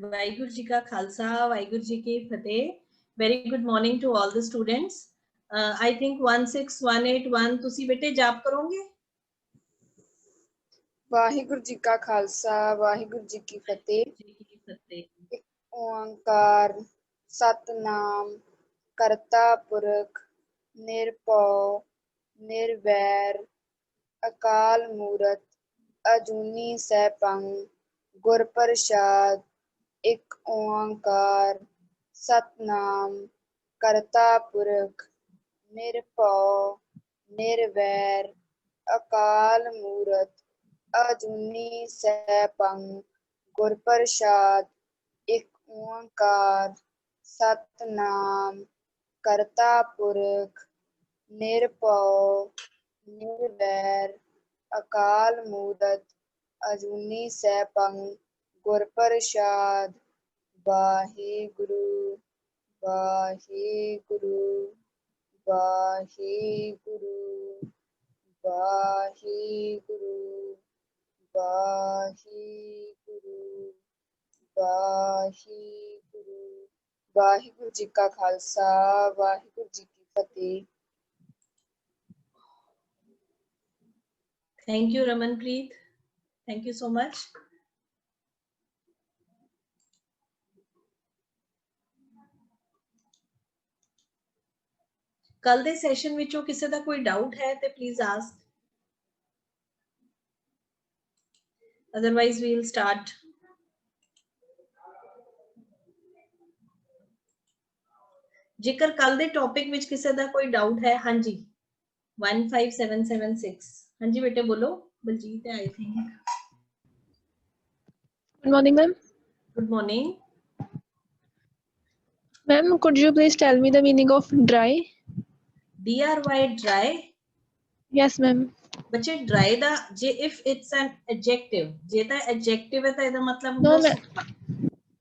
ਵਾਹਿਗੁਰੂ ਜੀ ਕਾ ਖਾਲਸਾ ਵਾਹਿਗੁਰੂ ਜੀ ਕੀ ਫਤਿਹ। Very good morning to all the students. I think 16181 ਤੁਸੀਂ ਬੇਟੇ ਜਾਪ ਕਰੋਗੇ। ਵਾਹਿਗੁਰੂ ਜੀ ਕਾ ਖਾਲਸਾ ਵਾਹਿਗੁਰੂ ਜੀ ਕੀ ਫਤਿਹ। ਇੱਕ ਓੰਕਾਰ ਸਤਨਾਮ ਕਰਤਾ ਪੁਰਖ ਨਿਰਭਉ ਨਿਰਵੈਰ ਅਕਾਲ ਮੂਰਤ ਅਜੂਨੀ ਸੈਭੰ ਗੁਰ ਪ੍ਰਸਾਦ। ਇੱਕ ਓੰਕਾਰ ਸਤਨਾਮ ਕਰਤਾ ਪੁਰਖ ਨਿਰਭਉ ਨਿਰਵੈਰ ਅਕਾਲ ਮੂਰਤ ਅਜੂਨੀ ਸੈਭੰ ਗੁਰ ਪ੍ਰਸਾਦ। ਇੱਕ ਓੰਕਾਰ ਸਤਨਾਮ ਕਰਤਾ ਪੁਰਖ ਨਿਰਭਉ ਨਿਰਵੈਰ ਅਕਾਲ ਮੂਰਤ ਅਜੂਨੀ ਸੈਭੰ ਗੁਰ ਪ੍ਰਸਾਦ। ਵਾਹਿਗੁਰੂ ਵਾਹਿਗੁਰੂ ਵਾਹਿਗੁਰੂ ਵਾਹਿਗੁਰੂ ਵਾਹਿਗੁਰੂ ਵਾਹਿਗੁਰੂ। ਵਾਹਿਗੁਰੂ ਜੀ ਕਾ ਖਾਲਸਾ ਵਾਹਿਗੁਰੂ ਜੀ ਕੀ ਫਤਿਹ। Thank you, Ramanpreet. Thank you so much. ਕੱਲ ਦੇ ਸੈਸ਼ਨ ਵਿੱਚੋਂ ਕਿਸੇ ਦਾ ਕੋਈ ਡਾਊਟ ਹੈ ਤੇ please ask, otherwise we will start. ਜੇਕਰ ਕੱਲ ਦੇ ਟੌਪਿਕ ਵਿੱਚ ਕਿਸੇ ਦਾ ਕੋਈ ਡਾਊਟ ਹੈ, ਹਾਂਜੀ 15776। ਹਾਂਜੀ ਬੇਟੇ ਬੋਲੋ। ਬਲਜੀਤ ਹੈ, I think. Good morning, ma'am. Good morning. Ma'am, could you please tell me the meaning of dry? DRY dry. Yes, ma'am. ਬੱਚੇ dry ਦਾ ਜੇ if it's an adjective, ਜੇ ਤਾਂ adjective ਹੈ ਤਾਂ ਇਹਦਾ ਮਤਲਬ No, ਹੁੰਦਾ ma'am.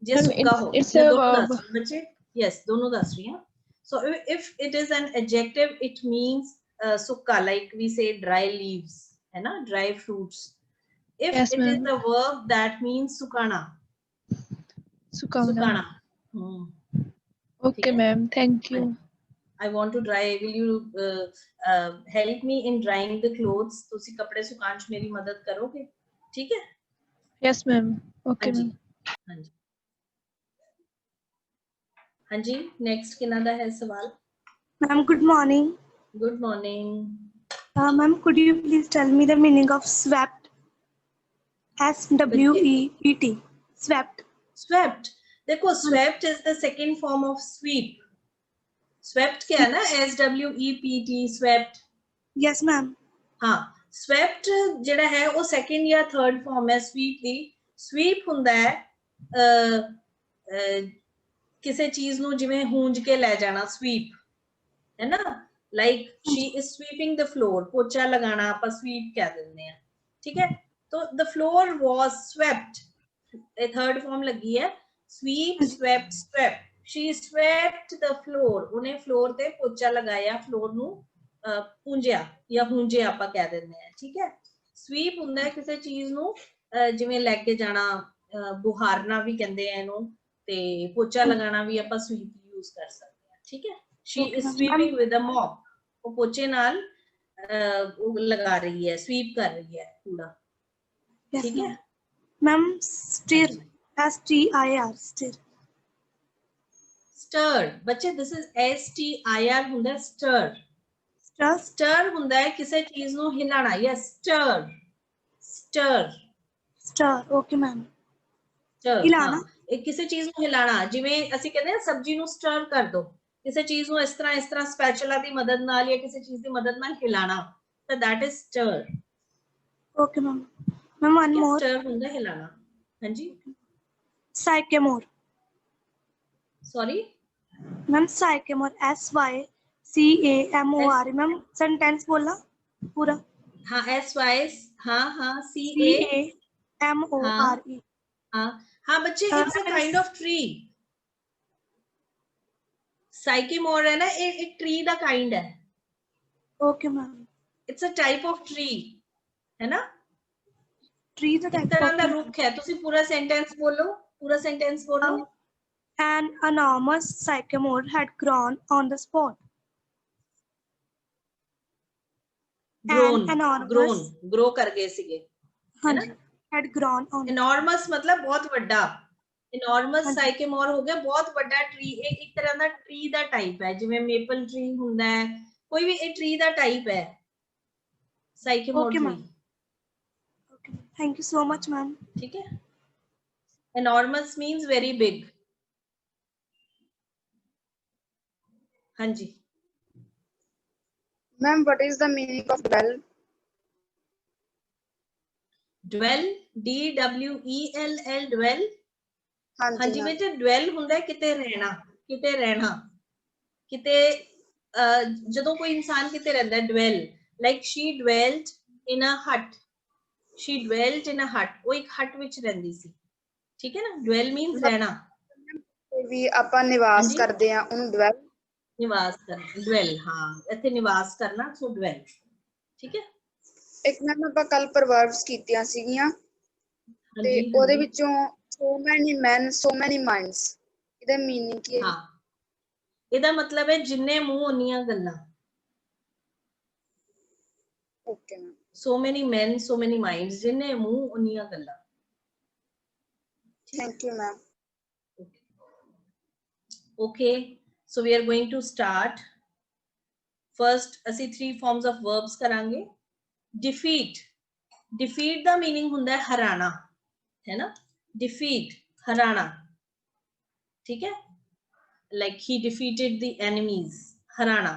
ਜੇ ਸੁੱਕਾ ਹੋ। It's ਮੈਂ a ਦੋਨੋਂ verb. ਦੱਸ ਰਹੀ ਬੱਚੇ, yes ਦੋਨੋਂ ਦੱਸ ਰਹੀ ਹਾਂ। So if it is an adjective, it means ਸੁੱਕਾ, like we say dry leaves, है ना, dry fruits. If Yes, it is ma'am. a verb, that means सुखाना। Sukana. Okay, ma'am. Thank you. I want to dry. Will you help me in drying the clothes? ਤੁਸੀਂ ਕੱਪੜੇ ਸੁਕਾਉਣ 'ਚ ਮੇਰੀ ਮਦਦ ਕਰੋਗੇ? ਠੀਕ ਹੈ? Yes, ma'am. Okay, ਹਾਂਜੀ ma'am. ਹਾਂਜੀ ਹਾਂਜੀ। ਨੈਕਸਟ ਕਿਹਨਾਂ ਦਾ ਹੈ ਸਵਾਲ? Ma'am, good morning. Good morning. Ma'am, could you please tell me the meaning of swept? SWEPT. Swept. Swept. देखो swept is the second form of sweep. Swept क्या है ना? SWEPT. Swept. Yes, ma'am. हाँ, swept ਜਿਹੜਾ ਹੈ ਉਹ second या third form ਹੈ sweep ਦੀ। Sweep ਹੁੰਦਾ ਹੈ ਕਿਸੇ ਚੀਜ਼ ਨੂੰ ਜਿਵੇਂ ਹੂੰਜ ਕੇ ਲੈ ਜਾਣਾ, sweep ਹੈ ਨਾ, like she is sweeping the floor, ਪੋਚਾ ਲਗਾਣਾ ਆਪਾਂ sweep ਕਹਿ ਦਿੰਦੇ ਆ। ਠੀਕ ਹੈ? तो the floor was swept, ਇਹ third form ਲੱਗੀ ਹੈ। sweep, swept, swept. She swept the floor, ਉਹਨੇ floor ਤੇ ਪੋਚਾ ਲਗਾਇਆ, floor ਨੂੰ ਪੂੰਝਿਆ ਜਾਂ ਹੂੰਝਿਆ ਆਪਾਂ ਕਹਿ ਦਿੰਦੇ ਆ। ਠੀਕ ਹੈ? sweep ਹੁੰਦਾ ਹੈ ਕਿਸੇ ਚੀਜ਼ ਨੂੰ ਜਿਵੇਂ ਲੈ ਕੇ ਜਾਣਾ, ਬੁਹਾਰਨਾ ਵੀ ਕਹਿੰਦੇ ਆ ਇਹਨੂੰ, ਤੇ ਪੋਚਾ ਲਗਾਣਾ ਵੀ ਆਪਾਂ sweep ਯੂਜ਼ ਕਰ ਸਕਦੇ ਹਾਂ। ਠੀਕ ਹੈ? she is sweeping with a mop, ਉਹ ਪੋਚੇ ਨਾਲ ਉਹ ਲਗਾ ਰਹੀ ਹੈ, sweep ਕਰ ਰਹੀ ਹੈ ਕੂੜਾ। ਠੀਕ ਹੈ? Ma'am, stir. STIR. Stir. Stirred. ਬੱਚੇ this is STIR ਹੁੰਦਾ stir. Stir. Stir ਹੁੰਦਾ ਹੈ ਕਿਸੇ ਚੀਜ਼ ਨੂੰ ਹਿਲਾਣਾ। Yes, stir. Stir. Stir. Okay, ma'am. Stir. ਹਿਲਾਣਾ। ਹਾਂ, ਇਹ ਕਿਸੇ ਚੀਜ਼ ਨੂੰ ਹਿਲਾਣਾ। ਜਿਵੇਂ ਅਸੀਂ ਕਹਿੰਦੇ ਹਾਂ ਸਬਜ਼ੀ ਨੂੰ stir ਕਰ ਦੋ, ਕਿਸੇ ਚੀਜ਼ ਨੂੰ ਇਸ ਤਰ੍ਹਾਂ ਸਪੈਚੂਲਾ ਦੀ ਮਦਦ ਨਾਲ ਜਾਂ ਕਿਸੇ ਚੀਜ਼ ਦੀ ਮਦਦ ਨਾਲ ਹਿਲਾਣਾ, ਤਾਂ that is stir. Okay, ma'am. Ma'am, one more. Stir ਹੁੰਦਾ ਹਿਲਾਣਾ। ਹਾਂਜੀ। Sycamore. Sorry? Ma'am, sycamore. SYCAMORE. Ma'am, sentence बोला पूरा। हाँ, SY, हाँ CAMORE. हाँ बच्चे, it's a kind of tree. Sycamore है ना, एक tree ਦਾ kind है। Okay, ma'am. It's a type of tree, है ना? Tree ਦਾ ਇੱਕ ਤਰ੍ਹਾਂ ਦਾ ਰੁੱਖ ਹੈ। ਤੁਸੀਂ ਪੂਰਾ sentence ਬੋਲੋ पूरा सेंटेंस बोलो। An enormous sycamore had grown on the spot. Grown, An enormous, grown, grow कर गए सीगे, है ना। had grown on. enormous मतलब बहुत ਵੱਡਾ, enormous ਹਾਂਜੀ। sycamore ਹੋ ਗਿਆ ਬਹੁਤ ਵੱਡਾ ट्री। एक तरह ਦਾ ट्री ਦਾ टाइप है, जिवें मेपल ट्री ਹੁੰਦਾ है, कोई भी ਇਹ ट्री ਦਾ टाइप है sycamore Okay, tree। ma'am. Okay. Thank you so much, ma'am. ठीक है। enormous means very big। हाँ जी ma'am what is the meaning of dwell? dwell, DWELL, dwell। हाँ हाँ जी जी मैम। बेटे, dwell ਹੁੰਦਾ ਕਿਤੇ ਰਹਿਣਾ, ਕਿਤੇ ਰਹਿਣਾ, ਕਿਤੇ ਜਦੋਂ ਕੋਈ ਇਨਸਾਨ ਕਿਤੇ ਰਹਿੰਦਾ ਹੈ, dwell, like she dwelt in a hut, she dwelt in a hut, ਉਹ ਇੱਕ ਹਟ ਵਿੱਚ ਰਹਿੰਦੀ ਸੀ, ਠੀਕ ਹੈ ਨਾ। dwell means ਰਹਿਣਾ, ਕੋਈ ਵੀ ਆਪਾਂ ਨਿਵਾਸ ਹਾਂਜੀ। ਕਰਦੇ ਆ ਉਹਨੂੰ dwell। ਨਿਵਾਸ ਕਰਨਾ, dwell, ਹਾਂ ਇੱਥੇ ਨਿਵਾਸ ਕਰਨਾ, ਸੋ dwell, ਠੀਕ ਹੈ। ਇੱਕ ਮੈਮ ਆਪਾਂ ਕੱਲ ਪ੍ਰਵਰਬਸ ਕੀਤੀਆਂ ਸੀਗੀਆਂ ਤੇ ਹਾਂਜੀ ਉਹਦੇ ਹਾਂਜੀ ਵਿੱਚੋਂ so many men so many minds, ਇਹਦਾ ਮੀਨਿੰਗ ਕੀ ਹੈ? ਹਾਂ, ਇਹਦਾ ਮਤਲਬ ਹੈ ਜਿੰਨੇ ਮੂੰਹ ਉਨੀਆਂ ਗੱਲਾਂ। Okay ma'am. so many men so many minds, ਜਿੰਨੇ ਮੂੰਹ ਉਨੀਆਂ ਗੱਲਾਂ। Thank you ma'am. Okay, so we are going to start. First ਅਸੀਂ 3 forms of verbs ਕਰਾਂਗੇ। defeat, defeat ਦਾ meaning ਹੁੰਦਾ ਹੈ ਹਰਾਣਾ, है ना। defeat, हराना, ठीक है। like he defeated the enemies, Hariana.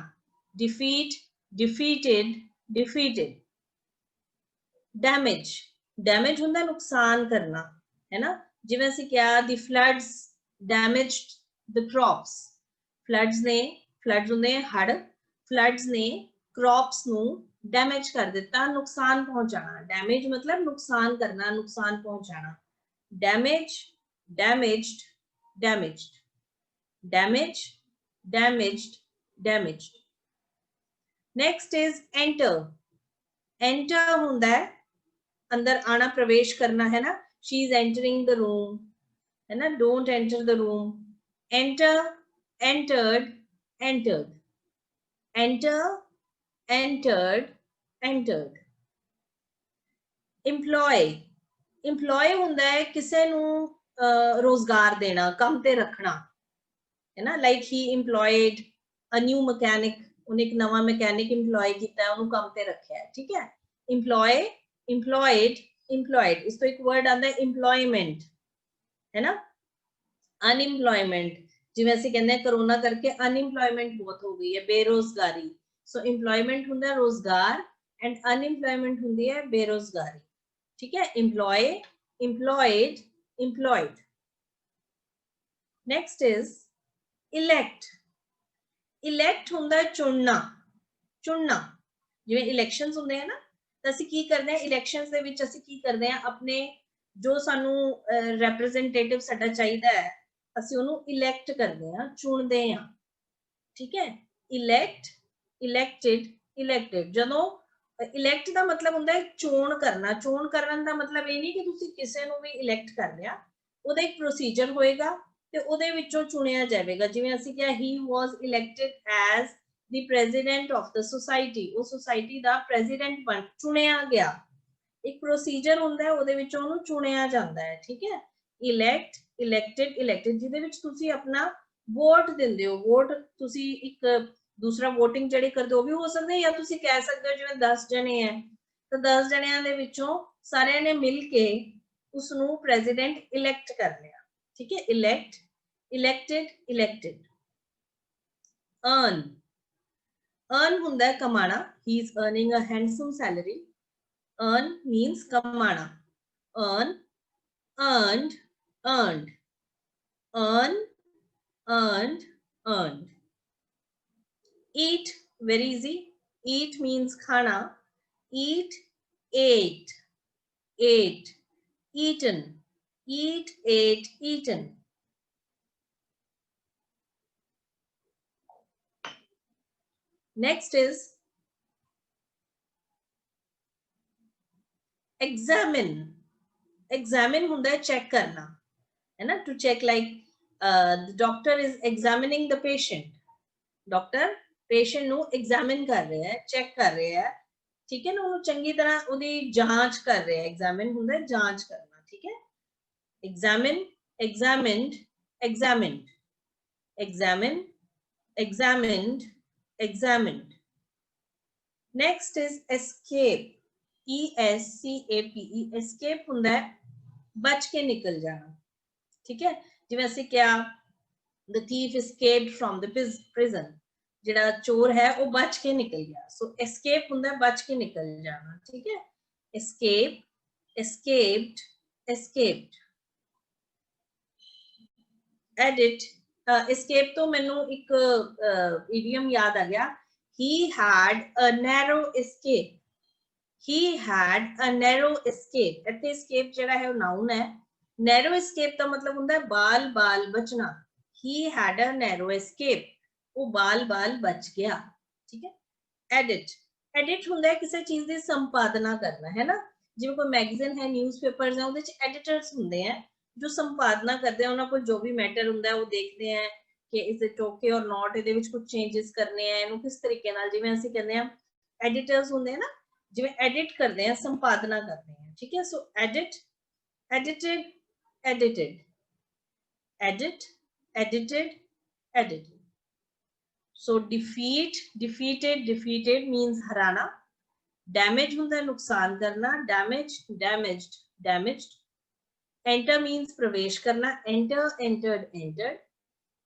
defeat, defeated, defeated। damage, damage ਹੁੰਦਾ ਹੈ ਨੁਕਸਾਨ ਕਰਨਾ, है ना। ਜਿਵੇਂ ਅਸੀਂ ਕਿਹਾ the floods damaged the crops, floods ਨੇ, floods ਹੁੰਦੇ ਹੜ, floods ਨੇ crops ਨੂੰ डैमेज कर दिता, नुकसान पहुंचाना। डैमेज मतलब नुकसान करना, नुकसान पहुंचाना। Damage, damaged, damaged, damage, damaged, damaged. Next is enter, enter हुंदा है अंदर आना, प्रवेश करना, है ना। She is entering the room, है ना। Don't enter the room. Enter, entered, entered, enter, entered, entered। employ, employ ਹੁੰਦਾ ਹੈ ਕਿਸੇ ਨੂੰ ਰੋਜ਼ਗਾਰ ਦੇਣਾ, ਕੰਮ ਤੇ ਰੱਖਣਾ, ਹੈ ਨਾ। like he employed a new mechanic, ਉਹਨੇ ਇੱਕ ਨਵਾਂ ਮਕੈਨਿਕ employ ਕੀਤਾ, ਉਹਨੂੰ ਕੰਮ ਤੇ ਰੱਖਿਆ, ਠੀਕ ਹੈ। employ, employed, employed, ਇਸ ਤੋਂ ਇੱਕ word ਆਉਂਦਾ ਹੈ employment, ਹੈ ਨਾ। unemployment, ਜਿਵੇਂ ਅਸੀਂ ਕਹਿੰਦੇ ਕਰੋਨਾ ਕਰਕੇ unemployment ਬਹੁਤ ਹੋ ਗਈ ਹੈ, ਬੇਰੋਜ਼ਗਾਰੀ। so employment ਹੁੰਦਾ ਹੈ ਰੋਜ਼ਗਾਰ and unemployment ਹੁੰਦੀ ਹੈ ਬੇਰੋਜ਼ਗਾਰੀ, ਠੀਕ ਹੈ। employ, employed, employed। next is elect, elect ਹੁੰਦਾ ਹੈ ਚੁਣਨਾ, ਚੁਣਨਾ। ਜਿਵੇਂ elections ਹੁੰਦੇ ਆ ਨਾ, ਤਾਂ ਅਸੀਂ ਕੀ ਕਰਦੇ ਹਾਂ elections ਦੇ ਵਿੱਚ, ਅਸੀਂ ਕੀ ਕਰਦੇ ਹਾਂ ਆਪਣੇ ਜੋ ਸਾਨੂੰ representative ਸਾਡਾ ਚਾਹੀਦਾ ਹੈ, ਅਸੀਂ ਉਹਨੂੰ elect ਕਰਦੇ ਹਾਂ, ਚੁਣਦੇ ਹਾਂ, ਠੀਕ ਹੈ। elect, elected, elected। ਜਦੋਂ elect ਦਾ ਮਤਲਬ ਹੁੰਦਾ ਹੈ ਚੋਣ ਕਰਨਾ, ਚੋਣ ਕਰਨ ਦਾ ਮਤਲਬ ਇਹ ਨਹੀਂ ਕਿ ਤੁਸੀਂ ਕਿਸੇ ਨੂੰ ਵੀ elect ਕਰ ਲਿਆ, ਉਹਦਾ ਇੱਕ ਪ੍ਰੋਸੀਜਰ ਹੋਏਗਾ ਤੇ ਉਹਦੇ ਵਿੱਚੋਂ ਚੁਣਿਆ ਜਾਵੇਗਾ। ਜਿਵੇਂ ਅਸੀਂ ਕਿਹਾ he was elected as the president of the society, ਉਹ ਸੁਸਾਇਟੀ ਦਾ ਪ੍ਰੈਜ਼ੀਡੈਂਟ ਬਣ ਚੁਣਿਆ ਗਿਆ, ਇੱਕ ਪ੍ਰੋਸੀਜਰ ਹੁੰਦਾ ਹੈ, ਉਹਦੇ ਵਿੱਚੋਂ ਉਹਨੂੰ ਚੁਣਿਆ ਜਾਂਦਾ ਹੈ, ਠੀਕ ਹੈ। elect, elected, elected, ਜਿਹਦੇ ਵਿੱਚ ਤੁਸੀਂ ਆਪਣਾ ਵੋਟ ਦਿੰਦੇ ਹੋ। ਵੋਟ ਤੁਸੀਂ ਇੱਕ ਦੂਸਰਾ VOTING ਜਿਹੜੀ ਕਰਦੇ ਹੋ ਵੀ ਹੋ ਸਕਦਾ, ਜਾਂ ਤੁਸੀਂ ਕਹਿ ਸਕਦੇ ਹੋ ਜਿਵੇਂ 10 ਜਣੇ ਹੈ ਤਾਂ 10 ਜਣਿਆਂ ਦੇ ਵਿੱਚੋਂ ਸਾਰਿਆਂ ਨੇ ਮਿਲ ਕੇ ਉਸ ਨੂੰ ਪ੍ਰੈਜ਼ੀਡੈਂਟ ਇਲੈਕਟ ਕਰ ਲਿਆ, ਠੀਕ ਹੈ। elect, elected, elected। earn, earn ਹੁੰਦਾ ਹੈ Kamana, he is earning a handsome salary। earn means Kamana, earn, earned, earned, earn, earned, earned। eat, very easy, eat means khana, eat, ate, ate, eaten, eat, ate, eaten। next is examine, examine ਹੁੰਦਾ ਹੈ check ਕਰਨਾ, है ना, to check like the doctor is examining the patient, doctor patient ਨੂੰ examine ਕਰ ਰਿਹਾ ਹੈ, check ਕਰ ਰਿਹਾ ਹੈ, ठीक है ना, ਉਹਨੂੰ ਚੰਗੀ ਤਰ੍ਹਾਂ ਉਹਦੀ ਜਾਂਚ ਕਰ ਰਿਹਾ ਹੈ, examine ਹੁੰਦਾ ਹੈ ਜਾਂਚ ਕਰਨਾ, ठीक है, examine, examined, examined, examine, examined, examined. Next is escape, ESCAPE, escape ਹੁੰਦਾ ਹੈ ਬਚ ਕੇ ਨਿਕਲ ਜਾਣਾ, ਠੀਕ ਹੈ, ਜਿਵੇਂ ਅਸੀਂ ਕਿਹਾ the thief escaped from the prison, ਜਿਹੜਾ ਚੋਰ ਹੈ ਉਹ ਬਚ ਕੇ ਨਿਕਲ ਗਿਆ, ਸੋ escape ਹੁੰਦਾ ਹੈ ਬਚ ਕੇ ਨਿਕਲ ਜਾਣਾ, ਠੀਕ ਹੈ, escape, escaped, escaped. Edit, escape ਤੋਂ ਮੈਨੂੰ ਇੱਕ idiom ਯਾਦ ਆ ਗਿਆ, he had a narrow escape, he had a narrow escape, ਇੱਥੇ escape ਜਿਹੜਾ ਹੈ ਉਹ noun ਹੈ, narrow escape ਦਾ ਮਤਲਬ ਹੁੰਦਾ ਹੈ ਬਾਲ ਬਾਲ ਬਚਣਾ, he had a narrow escape, ਉਹ ਬਾਲ ਬਾਲ ਬਚ ਗਿਆ, ਠੀਕ ਹੈ। Edit, edit ਹੁੰਦਾ ਹੈ ਕਿਸੇ ਚੀਜ਼ ਦੀ ਸੰਪਾਦਨਾ ਕਰਨਾ, ਹੈ ਨਾ, ਜਿਵੇਂ ਕੋਈ ਮੈਗਜ਼ੀਨ ਹੈ, ਨਿਊਜ਼ਪੇਪਰਸ ਹੈ, ਉਹਦੇ ਚ ਐਡੀਟਰਸ ਹੁੰਦੇ ਆ ਜੋ ਸੰਪਾਦਨਾ ਕਰਦੇ ਆ, ਉਹਨਾਂ ਕੋਲ ਜੋ ਵੀ ਮੈਟਰ ਹੁੰਦਾ ਹੈ ਉਹ ਦੇਖਦੇ ਆ ਕਿ ਇਸ ਇਟ ਓਕੇ অর ਨਾਟ, ਇਹਦੇ ਵਿੱਚ ਕੁਝ ਚੇਂजेस ਕਰਨੇ ਆ, ਇਹਨੂੰ ਕਿਸ ਤਰੀਕੇ ਨਾਲ, ਜਿਵੇਂ ਅਸੀਂ ਕਹਿੰਦੇ ਆ ਐਡੀਟਰਸ ਹੁੰਦੇ ਆ ਨਾ, ਜਿਵੇਂ ਐਡਿਟ ਕਰਦੇ ਆ, ਸੰਪਾਦਨਾ ਕਰਦੇ ਆ, ਠੀਕ ਹੈ, ਸੋ edit, edited, edited, edit, edited, edited. So defeat, defeated, defeated means harana. Damage hunda hai nuksan karna, damage, damaged, damaged. Enter means pravesh karna, enter, entered, entered.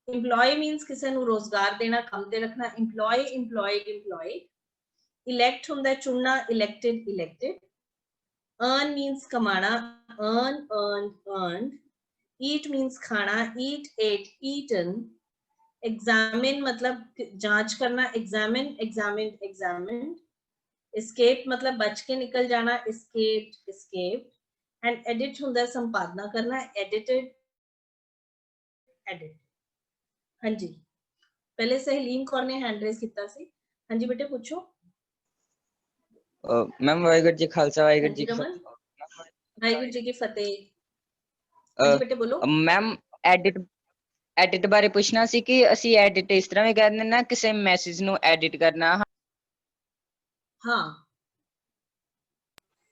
Employ means kise nu rozgar dena, kam te rakhna, employ, employed, employed. Elect hunda hai chunna, elected, elected. Earn means kamana, earn, earned, earned. Eat means khana, eat, ate, eaten. Examine मतलब जांच करना, examine, examined, examined. Escape मतलब बच के निकल जाना, escaped, escaped. And edit ਹੁੰਦਾ संपादना करना, edited, edit. हाँ जी, पहले सहेलीन कौर ने हैंड रेस किया सी, हाँ जी बेटे पूछो। मैम वाहिगुरू जी खालसा वाहिगुरू जी रमन, वाहिगुरू जी की फतेह। हाँ जी बेटे बोलो। मैम एडिट बारे पूछना सी कि ਅਸੀਂ ਐਡਿਟ ਇਸ ਤਰ੍ਹਾਂ ਵੀ ਕਰ ਦਿੰਦੇ ਨਾ, ਕਿਸੇ ਮੈਸੇਜ ਨੂੰ ਐਡਿਟ ਕਰਨਾ। हाँ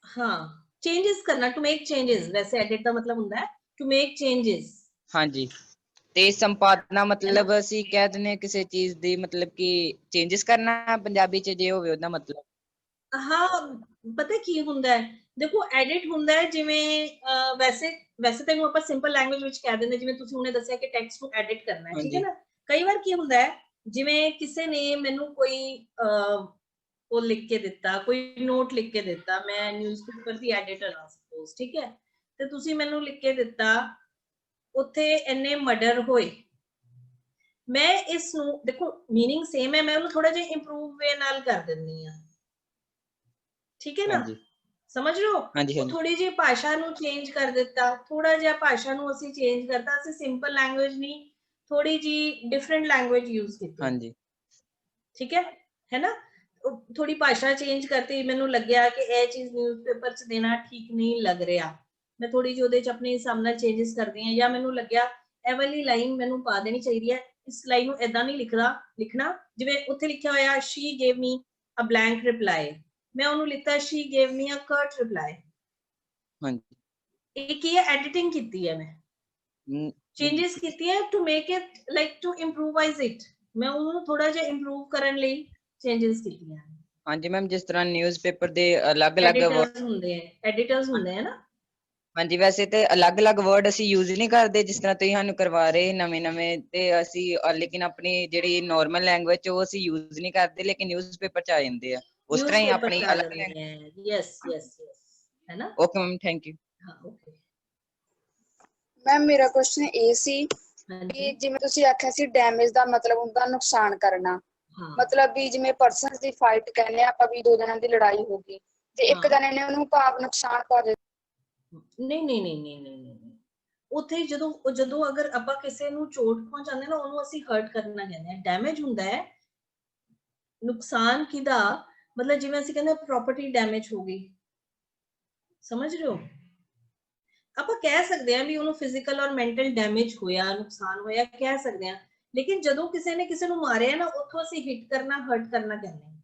हाँ, चेंजेस करना, टू मेक चेंजेस, वैसे एडिट का मतलब ਹੁੰਦਾ है टू मेक चेंजेस। हाँ जी, ਤੇ ਸੰਪਾਦਨਾ ਮਤਲਬ ਅਸੀਂ ਕਹਿ ਦਿੰਦੇ ਹਾਂ ਕਿਸੇ ਚੀਜ਼ ਦੀ ਮਤਲਬ ਕਿ ਚੇਂजेस ਕਰਨਾ ਪੰਜਾਬੀ ਚ ਜੇ ਹੋਵੇ ਉਹਦਾ ਮਤਲਬ। हाँ पता ਕੀ ਹੁੰਦਾ ਹੈ, ਦੇਖੋ ਐਡਿਟ ਹੁੰਦਾ ਹੈ ਜਿਵੇਂ ਵੈਸੇ ਤਾਂ ਇਹਨੂੰ ਆਪਾਂ ਸਿੰਪਲ ਲੈਂਗੁਏਜ ਵਿੱਚ ਕਹਿ ਦਿੰਦੇ, ਜਿਵੇਂ ਤੁਸੀਂ ਹੁਣੇ ਦੱਸਿਆ ਕਿ ਟੈਕਸਟ ਨੂੰ ਐਡਿਟ ਕਰਨਾ ਹੈ, ਠੀਕ ਹੈ ਨਾ। ਕਈ ਵਾਰ ਕੀ ਹੁੰਦਾ ਹੈ, ਜਿਵੇਂ ਕਿਸੇ ਨੇ ਮੈਨੂੰ ਕੋਈ ਉਹ ਲਿਖ ਕੇ ਦਿੱਤਾ, ਕੋਈ ਨੋਟ ਲਿਖ ਕੇ ਦਿੱਤਾ, ਮੈਂ ਨਿਊਜ਼ਪੇਪਰ ਦੀ ਐਡੀਟਰ ਹਾਂ ਸਪੋਜ਼, ਠੀਕ ਹੈ, ਤੇ ਤੁਸੀਂ ਮੈਨੂੰ ਲਿਖ ਕੇ ਦਿੱਤਾ ਉੱਥੇ ਇੰਨੇ ਮਰਡਰ ਹੋਏ, ਮੈਂ ਇਸ ਨੂੰ ਦੇਖੋ ਮੀਨਿੰਗ ਸੇਮ ਹੈ, ਮੈਂ ਉਹਨੂੰ ਥੋੜਾ ਜਿਹਾ ਇੰਪਰੂਵ ਵੇ ਨਾਲ ਕਰ ਦਿੰਦੀ ਹਾਂ, ठीक है ना, समझ रहे हो। हाँ जी, थोड़ी जी भाषा नु चेंज कर देता, थोड़ा जिहा भाषा नु ਅਸੀਂ चेंज करता, ਅਸੀਂ सिंपल लैंग्वेज नहीं थोड़ी जी डिफरेंट लैंग्वेज यूज की, हाँ जी, ठीक है ना, थोड़ी भाषा चेंज करती, ਮੈਨੂੰ ਲੱਗਿਆ ਕਿ ਇਹ ਚੀਜ਼ ਨਿਊਜ਼ਪੇਪਰ ਚ ਦੇਣਾ ਠੀਕ ਨਹੀਂ ਲੱਗ ਰਿਹਾ, ਮੈਂ ਥੋੜੀ ਜਿਹੀ ਉਹਦੇ ਚ ਆਪਣੇ ਹਿਸਾਬ ਨਾਲ ਚੇਂजेस ਕਰਦੀ ਹਾਂ, ਜਾਂ ਮੈਨੂੰ ਲੱਗਿਆ ਇਹ ਵਾਲੀ ਲਾਈਨ ਮੈਨੂੰ ਪਾ ਦੇਣੀ ਚਾਹੀਦੀ ਹੈ, ਇਸ ਲਾਈਨ ਨੂੰ ਇਦਾਂ ਨਹੀਂ ਲਿਖਣਾ, ਜਿਵੇਂ ਉੱਥੇ ਲਿਖਿਆ ਹੋਇਆ she gave me a blank reply, मैं ਉਹਨੂੰ ਲਿਖਤਾ she gave me a curt reply। ਹਾਂਜੀ, ਇਹ ਕੀ ਹੈ, ਐਡੀਟਿੰਗ ਕੀਤੀ ਹੈ, ਮੈਂ ਚੇਂजेस ਕੀਤੀ ਹੈ to make it like to improvise it, ਮੈਂ ਉਹਨੂੰ ਥੋੜਾ ਜਿਹਾ ਇੰਪਰੂਵ ਕਰਨ ਲਈ ਚੇਂजेस ਕੀਤੀਆਂ। ਹਾਂਜੀ ਮੈਮ, ਜਿਸ ਤਰ੍ਹਾਂ ਨਿਊਜ਼ਪੇਪਰ ਦੇ ਅਲੱਗ-ਅਲੱਗ ਐਡੀਟਰਸ ਹੁੰਦੇ ਹੈ ਨਾ। ਹਾਂਜੀ, ਵੈਸੇ ਤੇ ਅਲੱਗ-ਅਲੱਗ ਵਰਡ ਅਸੀਂ ਯੂਜ਼ ਨਹੀਂ ਕਰਦੇ, ਜਿਸ ਤਰ੍ਹਾਂ ਤੁਸੀਂ ਸਾਨੂੰ ਕਰਵਾ ਰਹੇ ਨਵੇਂ-ਨਵੇਂ, ਤੇ ਅਸੀਂ ਲੇਕਿਨ ਆਪਣੀ ਜਿਹੜੀ ਨਾਰਮਲ ਲੈਂਗੁਏਜ ਉਹ ਅਸੀਂ ਯੂਜ਼ ਨਹੀਂ ਕਰਦੇ, ਲੇਕਿਨ ਨਿਊਜ਼ਪੇਪਰ ਚ ਆ ਜਾਂਦੇ ਆ, ਉਸ ਤਰ੍ਹਾਂ ਹੀ ਆਪਣੀ ਅਲੱਗ ਲੈਂਗੁਏਜ। ਯੈਸ ਹੈ ਨਾ। Okay ma'am, thank you. ਹਾਂ ਓਕੇ ਮੈਮ ਮੇਰਾ ਕੁਐਸਚਨ ਇਹ ਸੀ ਕਿ ਜਿਵੇਂ ਤੁਸੀਂ ਆਖਿਆ ਸੀ ਡੈਮੇਜ ਦਾ ਮਤਲਬ ਹੁੰਦਾ ਨੁਕਸਾਨ ਕਰਨਾ, ਮਤਲਬ ਵੀ ਜਿਵੇਂ ਪਰਸਨਸ ਦੀ ਫਾਈਟ ਕਹਿੰਦੇ ਆ ਆਪਾਂ, ਵੀ ਦੋ ਜਣਾਂ ਦੀ ਲੜਾਈ ਹੋ ਗਈ ਤੇ ਇੱਕ ਜਣੇ ਨੇ ਉਹਨੂੰ ਭਾਵ ਨੁਕਸਾਨ ਕਰ ਦਿੱਤਾ। ਨਹੀਂ, ਉੱਥੇ ਜਦੋਂ ਅਗਰ ਆਪਾਂ ਕਿਸੇ ਨੂੰ ਚੋਟ ਪਹੁੰਚਾਉਂਦੇ ਨਾ, ਉਹਨੂੰ ਅਸੀਂ ਹਰਟ ਕਰਨਾ ਕਹਿੰਦੇ ਆ। ਡੈਮੇਜ ਹੁੰਦਾ ਹੈ ਨੁਕਸਾਨ ਕਿਹਦਾ, ਮਤਲਬ ਜਿਵੇਂ ਅਸੀਂ ਕਹਿੰਦੇ ਪ੍ਰਾਪਰਟੀ ਡੈਮੇਜ ਹੋ ਗਈ, ਸਮਝ ਰਹੇ ਹੋ। ਆਪਾਂ ਕਹਿ ਸਕਦੇ ਹਾਂ ਵੀ ਉਹਨੂੰ ਫਿਜ਼ੀਕਲ ਔਰ ਮੈਂਟਲ ਡੈਮੇਜ ਹੋਇਆ, ਨੁਕਸਾਨ ਹੋਇਆ, ਕਹਿ ਸਕਦੇ ਹਾਂ। ਲੇਕਿਨ ਜਦੋਂ ਕਿਸੇ ਨੇ ਕਿਸੇ ਨੂੰ ਮਾਰਿਆ ਨਾ, ਉੱਥੋਂ ਅਸੀਂ ਹਿੱਟ ਕਰਨਾ, ਹਰਟ ਕਰਨਾ ਕਹਿੰਦੇ ਹਾਂ।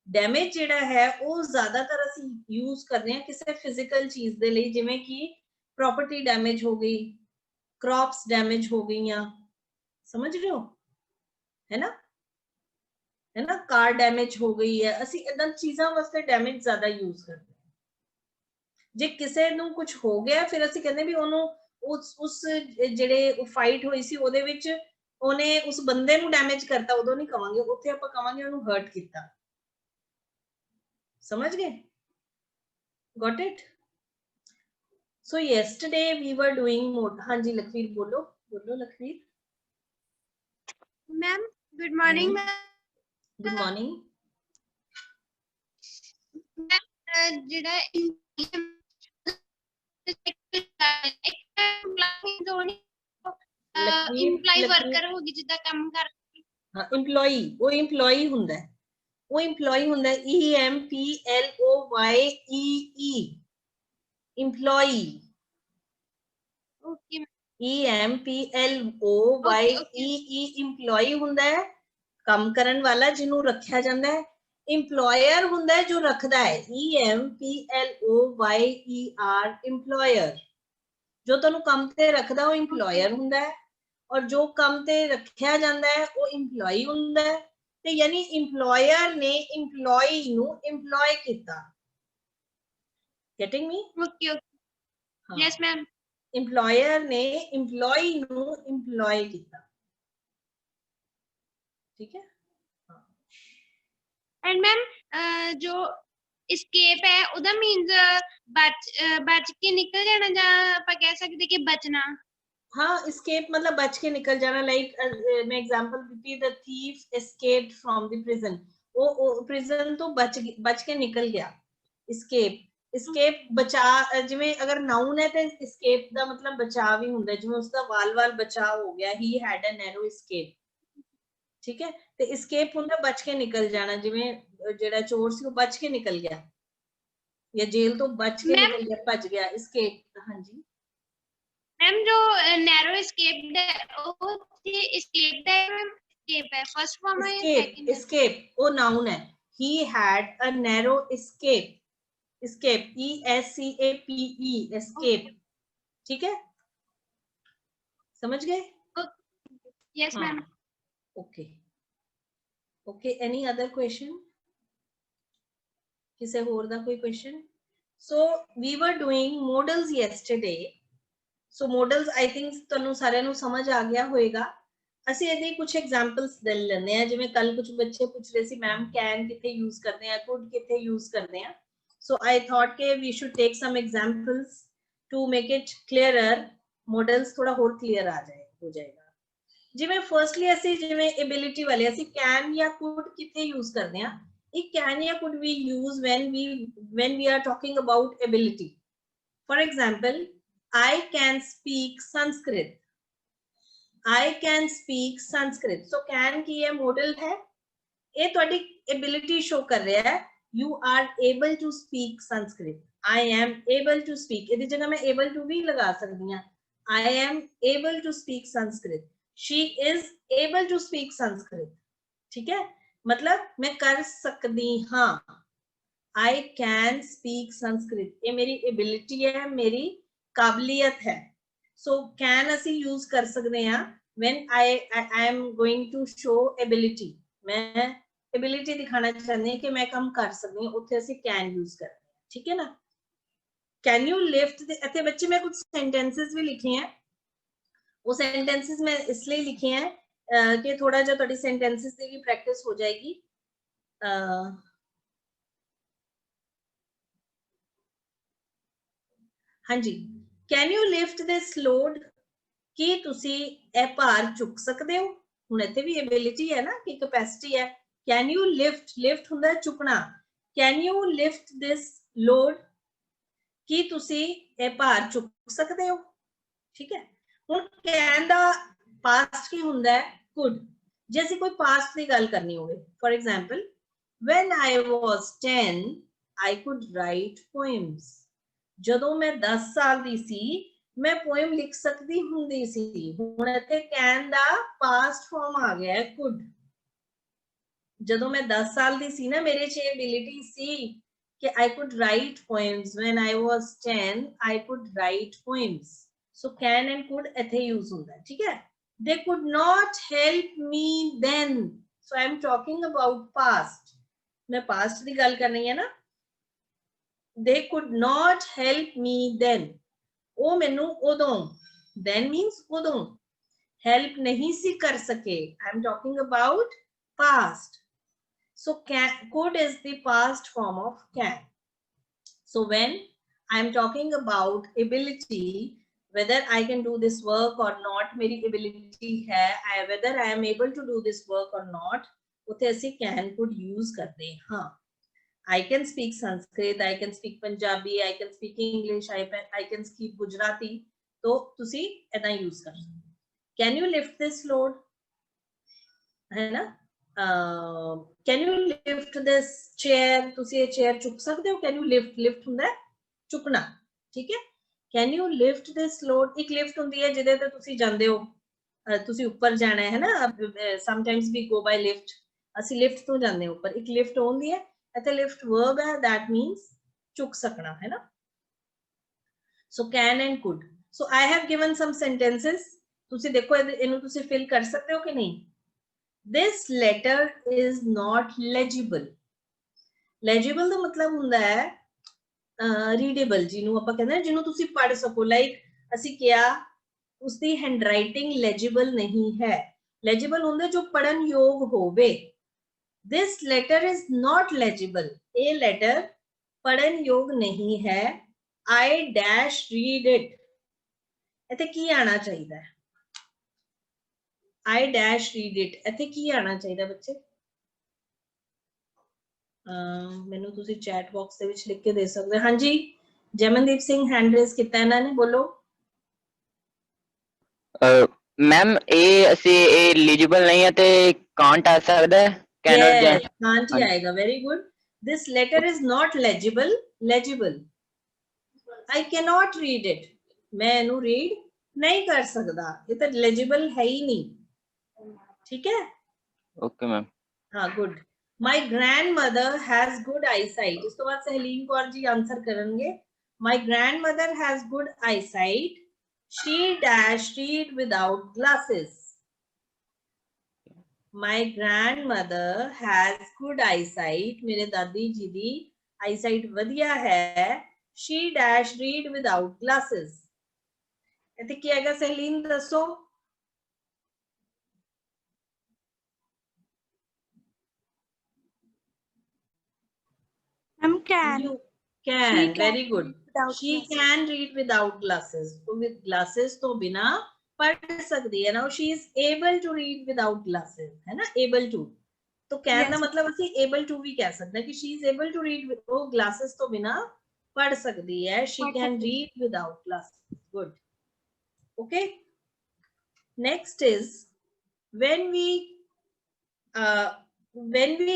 ਡੈਮੇਜ ਜਿਹੜਾ ਹੈ ਉਹ ਜ਼ਿਆਦਾਤਰ ਅਸੀਂ ਯੂਜ਼ ਕਰਦੇ ਹਾਂ ਕਿਸੇ ਫਿਜ਼ੀਕਲ ਚੀਜ਼ ਦੇ ਲਈ, ਜਿਵੇਂ ਕਿ ਪ੍ਰੋਪਰਟੀ ਡੈਮੇਜ ਹੋ ਗਈ, ਕ੍ਰੌਪਸ ਡੈਮੇਜ ਹੋ ਗਈਆਂ, ਸਮਝ ਰਹੇ ਹੋ, ਹੈ ਨਾ, ਹੈ ਨਾ, ਕਾਰ ਡੈਮੇਜ ਹੋ ਗਈ ਹੈ, ਅਸੀਂ ਇਦਾਂ ਚੀਜ਼ਾਂ ਵਾਸਤੇ ਡੈਮੇਜ ਜ਼ਿਆਦਾ ਯੂਜ਼ ਕਰਦੇ ਹਾਂ। ਜੇ ਕਿਸੇ ਨੂੰ ਕੁਝ ਹੋ ਗਿਆ, ਫਿਰ ਅਸੀਂ ਕਹਿੰਦੇ ਵੀ ਉਹਨੂੰ ਉਸ ਜਿਹੜੇ ਫਾਈਟ ਹੋਈ ਸੀ ਉਹਦੇ ਵਿੱਚ ਉਹਨੇ ਉਸ ਬੰਦੇ ਨੂੰ ਡੈਮੇਜ ਕਰਤਾ, ਉਦੋਂ ਨਹੀਂ ਕਵਾਂਗੇ, ਉੱਥੇ ਆਪਾਂ ਕਵਾਂਗੇ ਉਹਨੂੰ ਹਰਟ ਕੀਤਾ। ਸਮਝ ਗਏ? Got it? So yesterday we were doing more. हाँ जी लखवीर बोलो, बोलो Lakhvir. Ma'am good morning. Good morning. ਜਿਹੜਾ ਇੰਪਲਾਈ ਵਰਕਰ ਹੋ ਗਈ, ਜਿੱਦਾਂ ਕੰਮ ਕਰ, ਹਾਂ EMPLOYE, ਉਹ EMPLOYE ਹੁੰਦਾ ਹੈ, ਉਹ EMPLOYE ਹੁੰਦਾ ਹੈ, EMPLOYEE, EMPLOYE, okay EMPLOYEE, EMPLOYE ਹੁੰਦਾ ਹੈ ਕੰਮ ਕਰਨ ਵਾਲਾ, ਜਿਹਨੂੰ ਰੱਖਿਆ ਜਾਂਦਾ ਹੈ। EMPLOYER ਹੁੰਦਾ ਹੈ ਜੋ ਰੱਖਦਾ ਹੈ, EMPLOYER, EMPLOYER, ਜੋ ਤੁਹਾਨੂੰ ਕੰਮ ਤੇ ਰੱਖਦਾ ਉਹ EMPLOYER ਹੁੰਦਾ ਹੈ, ਔਰ ਜੋ ਕੰਮ ਤੇ ਰੱਖਿਆ ਜਾਂਦਾ ਹੈ ਉਹ EMPLOYE ਹੁੰਦਾ ਹੈ। ਤੇ ਯਾਨੀ EMPLOYER ਨੇ EMPLOYE ਨੂੰ EMPLOY ਕੀਤਾ। Getting me? Okay yes ma'am. EMPLOYER ਨੇ EMPLOYE ਨੂੰ EMPLOY ਕੀਤਾ, ठीक है? एंड मैम जो escape है ਉਹਦਾ means बच के निकल जाना, ਜਾਂ ਆਪਾਂ ਕਹਿ ਸਕਦੇ ਕਿ ਬਚਣਾ। हाँ escape मतलब बच के निकल जाना। लाइक मैं एग्जांपल देती, the thief escaped from the prison, वो prison तो बच के निकल गया। escape बचा, जिवें अगर नाउन है तो escape ਦਾ मतलब बचाव ही ਹੁੰਦਾ, ਜਿਵੇਂ ਉਸਦਾ ਵਾਲ बचाव हो गया, he had a narrow escape, ठीक है? ਤੇ escape ਹੁੰਦਾ ਬਚ ਕੇ ਨਿਕਲ ਜਾਣਾ, ਜਿਵੇਂ ਜਿਹੜਾ ਚੋਰ ਸੀ ਉਹ ਬਚ ਕੇ ਨਿਕਲ ਗਿਆ, ਜਾਂ ਜੇਲ੍ਹ ਤੋਂ ਬਚ ਕੇ ਨਿਕਲ ਗਿਆ, ਭੱਜ ਗਿਆ, escape। ਹਾਂਜੀ मैम जो नैरो escaped है वो escaped है मैम, escape है फर्स्ट फॉर्म है या सेकंड? escape वो नाउन है, he had a narrow escape, escape ESCAPE, escape, ठीक है? समझ गए? Yes ma'am. Okay okay, any other question? किसी होर दा कोई question? So we were doing models yesterday, so models I think ਤੁਹਾਨੂੰ ਸਾਰਿਆਂ ਨੂੰ ਸਮਝ ਆ ਗਿਆ ਹੋਵੇਗਾ। ਅਸੀਂ ਇਹਦੇ ਕੁਝ ਐਗਜ਼ਾਮਪਲਸ ਦੇ ਲੈਣੇ ਆ, ਜਿਵੇਂ ਕੱਲ ਕੁਝ ਬੱਚੇ ਪੁੱਛ ਰਹੇ ਸੀ ਮੈਮ ਕੈਨ ਕਿੱਥੇ ਯੂਜ਼ ਕਰਦੇ ਆ, ਕੁਡ ਕਿੱਥੇ ਯੂਜ਼ ਕਰਦੇ ਆ। ਸੋ ਆਈ ਥॉट ਕਿ we should take some examples to make it clearer, models ਥੋੜਾ ਹੋਰ ਕਲੀਅਰ ਆ ਹੋ ਜਾਏਗਾ। ਜਿਵੇਂ ਫਰਸਟਲੀ ਅਸੀਂ ਜਿਵੇਂ ਐਬਿਲਿਟੀ ਵਾਲੇ ਅਸੀਂ ਕੈਨ ਜਾਂ ਕੁਡ ਕਿੱਥੇ ਯੂਜ਼ ਕਰਦੇ ਆ। ਇਹ ਕੈਨ ਜਾਂ could we use when we are talking about ability. For example, I can speak Sanskrit. I can speak Sanskrit. So can की ये modal है, ये ਤੁਹਾਡੀ ability show कर रहा है, you are able to speak Sanskrit. I am able to speak, ਇਹਦੀ ਜਗ੍ਹਾ मैं able to भी लगा सकती हूँ, I am able to speak Sanskrit. She is able to speak Sanskrit, ठीक है? मतलब मैं कर सकती हाँ, I can speak Sanskrit, ये मेरी ability है, मेरी काबिलियत है। So can ਅਸੀਂ यूज कर सकते हैं when I am going to show ability, मैं ability दिखाना चाहते हैं कि मैं काम कर सकती हूँ, उत्थे ਅਸੀਂ can यूज करते हैं, ठीक है ना? Can you lift the, इतने बच्चे मैं कुछ sentences भी लिखे हैं, वो sentences मैं इसलिए लिखे हैं कि थोड़ा जो थोड़ी sentences की प्रैक्टिस हो जाएगी। हाँ जी, can you lift this load, कि तुसी ए भार चुक सकते हो। हुण इत्थे भी एबिलिटी है ना कि कैपेसिटी है। कैन यू लिफ्ट हुंदा है चुकना, can you lift this load, कि तुसी ए भार चुक सकते हो, ठीक है? हुण कैन दा पास्ट की हुंदा है कुड, जे असीं कोई पास्ट दी गल करनी होवे, for example when I was 10 I could write poems, ਜਦੋਂ ਮੈਂ 10 ਸਾਲ ਦੀ ਸੀ ਮੈਂ ਪੋਇਮ ਲਿਖ ਸਕਦੀ ਹੁੰਦੀ ਸੀ। ਹੁਣ ਇੱਥੇ ਕੈਨ ਦਾ ਪਾਸਟ ਫਾਰਮ ਆ ਗਿਆ ਹੈ ਕੁਡ। ਜਦੋਂ ਮੈਂ 10 ਸਾਲ ਦੀ ਸੀ ਨਾ ਮੇਰੇ 'ਚ ਐਬਿਲਿਟੀ ਸੀ ਕਿ I could write poems. When I was 10 I could write poems. So can and could ਇੱਥੇ use ਹੁੰਦਾ ਹੈ, ਠੀਕ ਹੈ। They could not help me then. So I am talking about past. मैं past ਦੀ ਗੱਲ ਕਰ ਰਹੀ ਹਾਂ ਨਾ। They could not help me then. ਉਹ ਮੈਨੂੰ ਉਦੋਂ, then means ਉਦੋਂ help नहीं सी कर सके। I am talking about past. So can, could is the past form of can. So when I am talking about ability, whether I can do this work or not, मेरी ability है, whether I am able to do this work or not, उसे ऐसे can could use करते हैं। हाँ, I can speak Sanskrit, I can speak Punjabi, I can speak English, I can speak Gujarati, तो तुसी ऐसा use कर सकते। Can you lift this load? है ना? Can you lift this chair? तुसी ये chair चुक सकते हो? Can you lift ਹੁੰਦਾ है चुकना, ठीक है। Can you lift this load? एक lift ਹੁੰਦੀ ਹੈ ਜਿਹਦੇ ਤੇ ਤੁਸੀਂ ਜਾਂਦੇ ਹੋ, ਤੁਸੀਂ ਉੱਪਰ ਜਾਣਾ ਹੈ ਨਾ। Sometimes we go by lift, ਅਸੀਂ lift ਤੋਂ ਜਾਂਦੇ ਹਾਂ ਉੱਪਰ। ਇੱਕ lift ਹੁੰਦੀ ਹੈ, ਇੱਥੇ lift verb ਹੈ, that means ਚੁੱਕ ਸਕਣਾ, ਹੈ ਨਾ। So can and could. So I have given some sentences. ਤੁਸੀਂ ਦੇਖੋ ਇਹਨੂੰ ਤੁਸੀਂ fill ਕਰ ਸਕਦੇ ਹੋ ਕਿ ਨਹੀਂ। This letter is not legible. Legible ਦਾ ਮਤਲਬ ਹੁੰਦਾ ਹੈ ਰੀਡੇਬਲ, ਜਿਹਨੂੰ ਆਪਾਂ ਕਹਿੰਦੇ ਹਾਂ ਜਿਹਨੂੰ ਤੁਸੀਂ ਪੜ੍ਹ ਸਕੋ। ਲਾਈਕ ਅਸੀਂ ਕਿਹਾ ਉਸਦੀ ਹੈਂਡਰਾਈਟਿੰਗ ਲੈਜੀਬਲ ਨਹੀਂ ਹੈ। ਲੈਜੀਬਲ ਹੁੰਦਾ ਜੋ ਪੜਨ ਯੋਗ ਹੋਵੇ। This letter is not legible. ਇਹ ਲੈਟਰ ਪੜਨ ਯੋਗ ਨਹੀਂ ਹੈ। I dash read it. ਇੱਥੇ ਕੀ ਆਣਾ ਚਾਹੀਦਾ ਹੈ? I dash read it. ਇੱਥੇ ਕੀ ਆਣਾ ਚਾਹੀਦਾ ਬੱਚੇ? ਮੈਨੂੰ ਤੁਸੀਂ ਚੈਟ ਬਾਕਸ ਦੇ ਵਿੱਚ ਲਿਖ ਕੇ ਦੇ ਸਕਦੇ ਹੋ। ਹਾਂਜੀ, ਜਮਨਦੀਪ ਸਿੰਘ ਹੈਂਡ ਰੇਜ਼ ਕੀਤਾ ਇਹਨਾਂ ਨੇ, ਬੋਲੋ। ਮੈਮ ਇਹ ਅਸੀਂ ਇਹ ਐਲੀਜੀਬਲ ਨਹੀਂ ਹੈ ਤੇ ਕਾਂਟ ਆ ਸਕਦਾ ਹੈ। Yes, can't ਹੀ ਆਏਗਾ। Very good. This letter is not legible. Legible. I cannot read it. मैं ਇਹਨੂੰ read नहीं कर सकता। ये तो legible है ही नहीं, ठीक है। Okay ma'am. हाँ, good. My grandmother has good eyesight. इस तो बाद सहलीन कौर जी आंसर करेंगे। My grandmother has good eyesight. She dash read without glasses. My grandmother has good eyesight. मेरे दादी जी दी eyesight वधिया है। She dash read without glasses. इतने क्या है सहलीन दसो। Can. You can. Very good. She can read without glasses. तो with glasses तो बिना पढ़ सकती है ना। She is able to read without glasses, है ना। Able to. तो can ना मतलब ਅਸੀਂ able to भी कह सकते हैं कि she is able to read with वो glasses तो बिना पढ़ सकती है। She can read without glasses. Good. Okay. Next is when we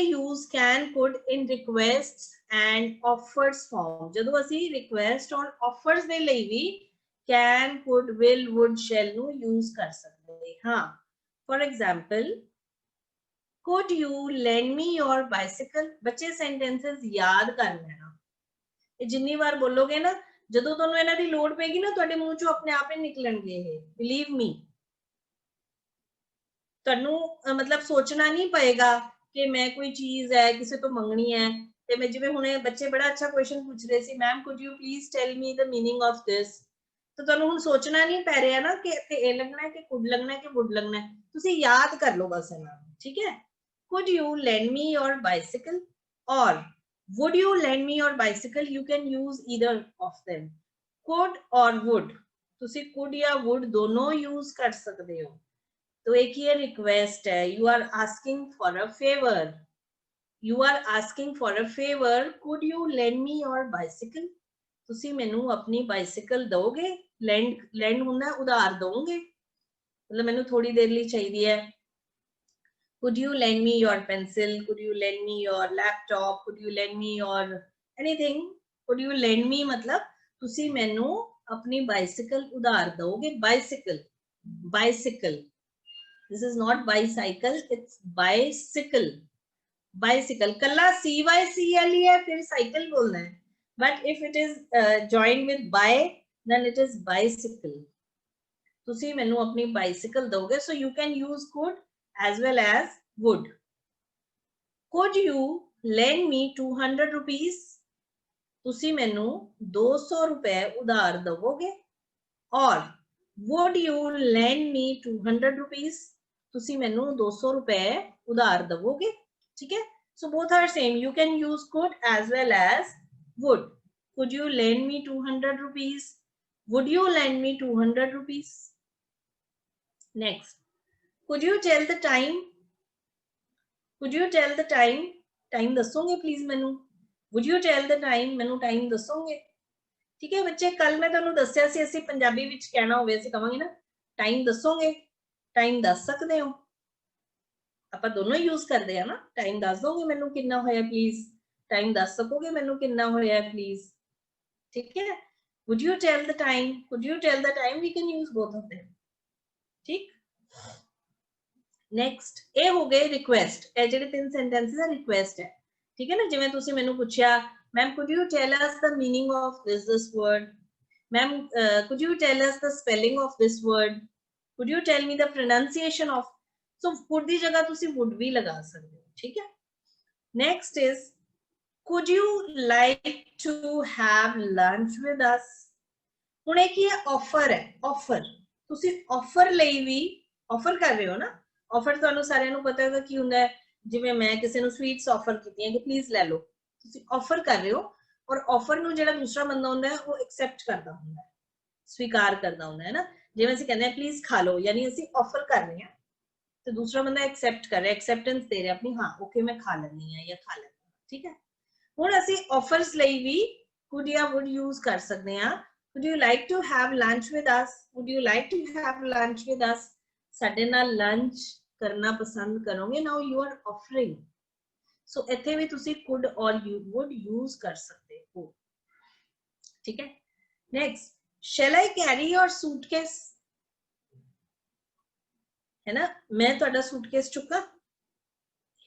use can, could in requests and offers form. ਜਦੋਂ ਅਸੀਂ request और offers ਦੇ ਲਈ ਵੀ can, could, will, would, shall ਨੂੰ use ਕਰ ਸਕਦੇ ਹਾਂ। For example, could you lend me your bicycle? ਬੱਚੇ sentences ਯਾਦ ਕਰ ਲੈਣਾ। ਇਹ ਜਿੰਨੀ ਵਾਰ ਬੋਲੋਗੇ ਨਾ, ਜਦੋਂ ਤੁਹਾਨੂੰ ਇਹਨਾਂ ਦੀ ਲੋੜ ਪੈਗੀ ਨਾ, ਤੁਹਾਡੇ ਮੂੰਹ ਚੋਂ ਆਪਣੇ ਆਪ ਹੀ ਨਿਕਲਣਗੇ ਇਹ। Believe me. ਤੁਹਾਨੂੰ ਮਤਲਬ ਸੋਚਣਾ ਨਹੀਂ ਪਏਗਾ ਕਿ ਮੈਂ ਕੋਈ ਚੀਜ਼ ਹੈ ਕਿਸੇ ਤੋਂ ਮੰਗਣੀ ਹੈ। ਤੇ ਮੈਂ ਜਿਵੇਂ ਹੁਣੇ ਬੱਚੇ ਬੜਾ ਅੱਛਾ ਕੁਐਸਚਨ ਪੁੱਛ ਰਹੇ ਸੀ, ma'am could you please tell me the meaning of this. ਤਾਂ ਤੁਹਾਨੂੰ ਹੁਣ ਸੋਚਣਾ ਨਹੀਂ ਪੈ ਰਿਹਾ ਨਾ ਕਿ ਇੱਥੇ ਇਹ ਲੱਗਣਾ ਹੈ ਕਿ ਕੁਡ ਲੱਗਣਾ ਹੈ ਕਿ ਵੁੱਡ ਲੱਗਣਾ ਹੈ। ਤੁਸੀਂ ਯਾਦ ਕਰ ਲਓ ਬਸ ਇਹਨਾਂ ਨੂੰ, ਠੀਕ ਹੈ। Could you lend me your bicycle or would you lend me your bicycle. You can use either of them। Could or would, ਤੁਸੀਂ ਕੁਡ ਜਾਂ ਵੁੱਡ ਦੋਨੋਂ ਯੂਜ਼ ਕਰ ਸਕਦੇ ਹੋ। तो एक ये रिक्वेस्ट है, you are asking for a favor. You are asking for a favor. Could you lend me your bicycle? ਤੁਸੀਂ ਮੈਨੂੰ ਆਪਣੀ ਬਾਈਸਾਈਕਲ ਦੋਗੇ। lend ਹੁੰਦਾ ਉਧਾਰ ਦੋਗੇ, ਮਤਲਬ ਮੈਨੂੰ ਥੋੜੀ ਦੇਰ ਲਈ ਚਾਹੀਦੀ ਹੈ। Could you lend me your pencil? Could you lend me your laptop? Could you lend me your anything? Could you lend me मतलब ਤੁਸੀਂ ਮੈਨੂੰ ਆਪਣੀ ਬਾਈਸਿਕਲ ਉਧਾਰ ਦੋਗੇ। Bicycle, bicycle, this is not bicycle, it's bicycle, bicycle Kalla CYCLE है, फिर cycle बोलना है, but if it is joined with by, then it is bicycle। ਤੁਸੀਂ ਮੈਨੂੰ ਆਪਣੀ ਬਾਈਸਿਕਲ ਦੋਗੇ। so you can use could as well as would। could you lend me 200 rupees? ਤੁਸੀਂ ਮੈਨੂੰ 200 ਰੁਪਏ ਉਧਾਰ ਦਵੋਗੇ। or would you lend me 200 rupees? ਤੁਸੀਂ ਮੈਨੂੰ 200 ਰੁਪਏ ਉਧਾਰ ਦਵੋਗੇ। ਠੀਕ ਹੈ, so both are same, you can use could as well as would। could you lend me 200 rupees? would you lend me 200 rupees? next, could you tell the time? could you tell the time? time ਦੱਸੋਗੇ please ਮੈਨੂੰ। would you tell the time? ਮੈਨੂੰ time ਦੱਸੋਗੇ। ਠੀਕ ਹੈ ਬੱਚੇ, ਕੱਲ ਮੈਂ ਤੁਹਾਨੂੰ ਦੱਸਿਆ ਸੀ ਅਸੀਂ ਪੰਜਾਬੀ ਵਿੱਚ ਕਹਿਣਾ ਹੋਵੇ ਅਸੀਂ ਕਹਾਂਗੇ ਨਾ ਟਾਈਮ ਦੱਸੋਗੇ, ਟਾਈਮ ਦੱਸ ਸਕਦੇ ਹੋ। ਆਪਾਂ ਦੋਨੋਂ ਯੂਜ਼ ਕਰਦੇ ਆ ਨਾ। ਟਾਈਮ ਦੱਸ ਦੋਗੇ ਮੈਨੂੰ ਕਿੰਨਾ ਹੋਇਆ ਪਲੀਜ਼, ਟਾਈਮ ਦੱਸ ਸਕੋਗੇ ਮੈਨੂੰ ਕਿੰਨਾ ਹੋਇਆ ਪਲੀਜ਼। ਠੀਕ ਹੈ, would you tell the time? could you tell the time? we can use both of them। ਠੀਕ, ਨੈਕਸਟ ਇਹ ਹੋ ਗਏ ਰਿਕੁਐਸਟ। ਇਹ ਜਿਹੜੇ ਤਿੰਨ ਸੈਂਟੈਂਸਸ ਆ ਰਿਕੁਐਸਟ ਹੈ। ਠੀਕ ਹੈ ਨਾ, ਜਿਵੇਂ ਤੁਸੀਂ ਮੈਨੂੰ ਪੁੱਛਿਆ ma'am could you tell us the meaning of this word? ma'am could you tell us the spelling of this word? could you tell me the pronunciation of? so could ਦੀ ਜਗ੍ਹਾ ਤੁਸੀਂ would ਵੀ ਲਗਾ ਸਕਦੇ ਹੋ। ਠੀਕ ਹੈ, next is could you like to have lunch with us? ਹੁਣ ਇਹ ਕੀ ਹੈ, ਆਫਰ ਹੈ। ਆਫਰ, ਤੁਸੀਂ ਆਫਰ ਲਈ ਵੀ ਆਫਰ ਕਰ ਰਹੇ ਹੋ ਨਾ। ਆਫਰ ਤੁਹਾਨੂੰ ਸਾਰਿਆਂ ਨੂੰ ਪਤਾ ਹੋਗਾ ਕੀ ਹੁੰਦਾ ਹੈ। ਜਿਵੇਂ ਮੈਂ ਕਿਸੇ ਨੂੰ ਸਵੀਟਸ ਆਫਰ ਕੀਤੀਆਂ ਕਿ ਪਲੀਜ਼ ਲੈ ਲਓ, ਤੁਸੀਂ ਆਫਰ ਕਰ ਰਹੇ ਹੋ। ਔਰ ਆਫਰ ਨੂੰ ਜਿਹੜਾ ਦੂਸਰਾ ਬੰਦਾ ਹੁੰਦਾ ਹੈ ਉਹ ਐਕਸੈਪਟ ਕਰਦਾ ਹੁੰਦਾ ਹੈ, ਸਵੀਕਾਰ ਕਰਦਾ ਹੁੰਦਾ ਹੈ ਨਾ। ਜਿਵੇਂ ਅਸੀਂ ਕਹਿੰਦੇ ਹਾਂ ਪਲੀਜ਼ ਖਾ ਲਓ, ਯਾਨੀ ਅਸੀਂ ਆਫਰ ਕਰ ਰਹੇ ਹਾਂ ਤੇ ਦੂਸਰਾ ਬੰਦਾ ਐਕਸੈਪਟ ਕਰ ਰਿਹਾ, ਐਕਸੈਪਟੈਂਸ ਦੇ ਰਿਹਾ ਆਪਣੀ, ਹਾਂ ਓਕੇ ਮੈਂ ਖਾ ਲੈਂਦੀ ਹਾਂ ਜਾਂ ਖਾ ਲੈਂਦੀ ਹਾਂ। ਠੀਕ ਹੈ, ਹੁਣ ਅਸੀਂ ਆਫਰਸ ਲਈ ਵੀ could ਜਾਂ would ਯੂਜ਼ ਕਰ ਸਕਦੇ ਹਾਂ। would you like to have lunch with us? would you like to have lunch with us? ਸਾਡੇ ਨਾਲ ਲੰਚ ਕਰਨਾ ਪਸੰਦ ਕਰੋਗੇ। now you are offering, so ਇੱਥੇ ਵੀ ਤੁਸੀਂ could or you would use ਕਰ ਸਕਦੇ ਹੋ। ਠੀਕ ਹੈ, next, shall I carry your suitcase? है ना, मैं ਤੁਹਾਡਾ suitcase ਚੁੱਕਾਂ।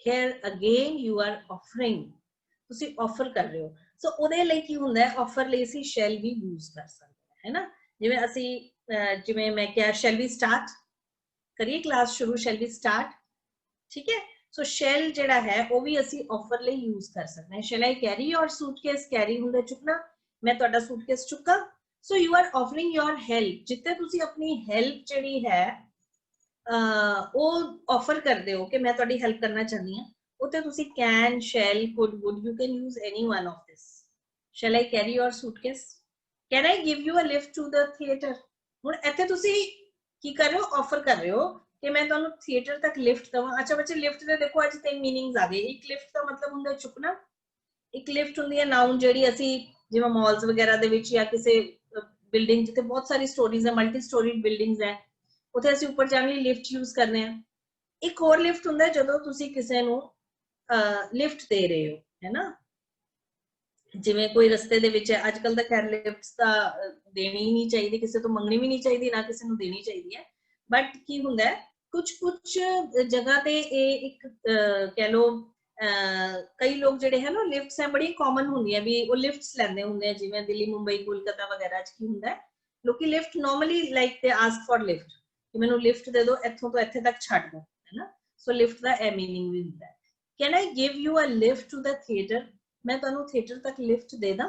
here again you are offering, ਤੁਸੀਂ offer ਕਰ ਰਹੇ ਹੋ। so ਉਹਦੇ ਲਈ ਕੀ ਹੁੰਦਾ ਹੈ, offer ਲਈ ਅਸੀਂ shall ਵੀ use ਕਰ ਸਕਦੇ ਹਾਂ, ਹੈ ਨਾ। ਜਿਵੇਂ ਅਸੀਂ ਜਿਵੇਂ ਮੈਂ ਕਿਹਾ shall we start, ਕਰੀਏ ਕਲਾਸ ਸ਼ੁਰੂ, shall we start। ਠੀਕ ਹੈ, so shall ਜਿਹੜਾ ਹੈ ਉਹ ਵੀ ਅਸੀਂ offer ਲਈ use ਕਰ ਸਕਦੇ ਹਾਂ। shall I carry your suitcase? carry ਹੁੰਦਾ ਚੁੱਕਣਾ, ਮੈਂ ਤੁਹਾਡਾ suitcase ਚੁੱਕਾਂ। so you are offering your help, ਜਿੱਥੇ ਤੁਸੀਂ ਆਪਣੀ help ਜਿਹੜੀ ਹੈ ਉਹ ਆਫਰ ਕਰਦੇ ਹੋ ਕਿ ਮੈਂ ਤੁਹਾਡੀ ਹੈਲਪ ਕਰਨਾ ਚਾਹੁੰਦੀ ਹਾਂ। ਉੱਥੇ ਤੁਸੀਂ can, shall, could, would, you can use any one of this। shall I carry your suitcase? can I give you a lift to the theater? ਹੁਣ ਇੱਥੇ ਤੁਸੀਂ ਕੀ ਕਰ ਰਹੇ ਹੋ, ਆਫਰ ਕਰ ਰਹੇ ਹੋ ਕਿ ਮੈਂ ਤੁਹਾਨੂੰ ਥੀਏਟਰ ਤੱਕ ਲਿਫਟ ਦਵਾਂ। ਅੱਛਾ ਬੱਚੇ, ਲਿਫਟ ਦੇ ਦੇਖੋ ਅੱਜ 3 ਮੀਨਿੰਗਸ ਆ ਗਏ। ਇੱਕ ਲਿਫਟ ਦਾ ਮਤਲਬ ਹੁੰਦਾ ਚੁੱਕਣਾ, ਇੱਕ ਲਿਫਟ ਹੁੰਦੀ ਹੈ ਨਾਉਨ ਜਿਹੜੀ ਅਸੀਂ ਜਿਵੇਂ ਮਾਲਸ ਵਗੈਰਾ ਦੇ ਵਿੱਚ ਜਾਂ ਕਿਸੇ ਬਿਲਡਿੰਗ ਜਿੱਥੇ ਬਹੁਤ ਸਾਰੀ ਸਟੋਰੀਜ਼ ਹੈ, ਮਲਟੀ ਸਟੋਰੀਡ ਬਿਲਡਿੰਗਸ ਹੈ, ਉੱਥੇ ਅਸੀਂ ਉੱਪਰ ਜਾਣ ਲਈ ਲਿਫਟ ਯੂਜ਼ ਕਰਨੇ ਆ। ਇੱਕ ਹੋਰ ਲਿਫਟ ਹੁੰਦਾ ਜਦੋਂ ਤੁਸੀਂ ਕਿਸੇ ਨੂੰ ਲਿਫਟ ਦੇ ਰਹੇ ਹੋ, ਹੈ ਨਾ। ਜਿਵੇਂ ਕੋਈ ਰਸਤੇ ਦੇ ਵਿੱਚ ਹੈ, ਅੱਜ ਕੱਲ ਤਾਂ ਖੈਰ ਲਿਫਟਸ ਤਾਂ ਦੇਣੀ ਹੀ ਨਹੀਂ ਚਾਹੀਦੀ, ਕਿਸੇ ਤੋਂ ਮੰਗਣੀ ਵੀ ਨਹੀਂ ਚਾਹੀਦੀ, ਨਾ ਕਿਸੇ ਨੂੰ ਦੇਣੀ ਚਾਹੀਦੀ ਹੈ। ਬਟ ਕੀ ਹੁੰਦਾ ਹੈ, ਕੁਝ ਜਗ੍ਹਾ ਤੇ ਇਹ ਇੱਕ ਕਹਿ ਲੋ ਕਈ ਲੋਕ ਜਿਹੜੇ ਹੈ ਨਾ ਲਿਫਟਸ ਹੈ ਬੜੀ ਕਾਮਨ ਹੁੰਦੀਆਂ ਵੀ ਉਹ ਲਿਫਟਸ ਲੈਂਦੇ ਹੁੰਦੇ ਆ। ਜਿਵੇਂ ਦਿੱਲੀ, ਮੁੰਬਈ, ਕੋਲਕਾਤਾ ਵਗੈਰਾ ਚ ਕੀ ਹੁੰਦਾ ਹੈ, ਲੋਕੀ ਲਿਫਟ ਨੋਰਮਲੀ ਲਾਈਕ ਦੇ ਆਸਕ ਫॉर ਲਿਫਟ ਕਿ ਮੈਨੂੰ ਲਿਫਟ ਦੇ ਦਿਓ, ਇੱਥੋਂ ਤੋਂ ਇੱਥੇ ਤੱਕ ਛੱਡ ਦਿਓ, ਹੈ ਨਾ। ਸੋ ਲਿਫਟ ਦਾ ਇਹ ਮੀਨਿੰਗ ਵੀ ਹੁੰਦਾ ਹੈ। Can I give you a lift to the theatre? ਮੈਂ ਤੁਹਾਨੂੰ ਥੀਏਟਰ ਤੱਕ ਲਿਫਟ ਦੇ ਦਾਂ।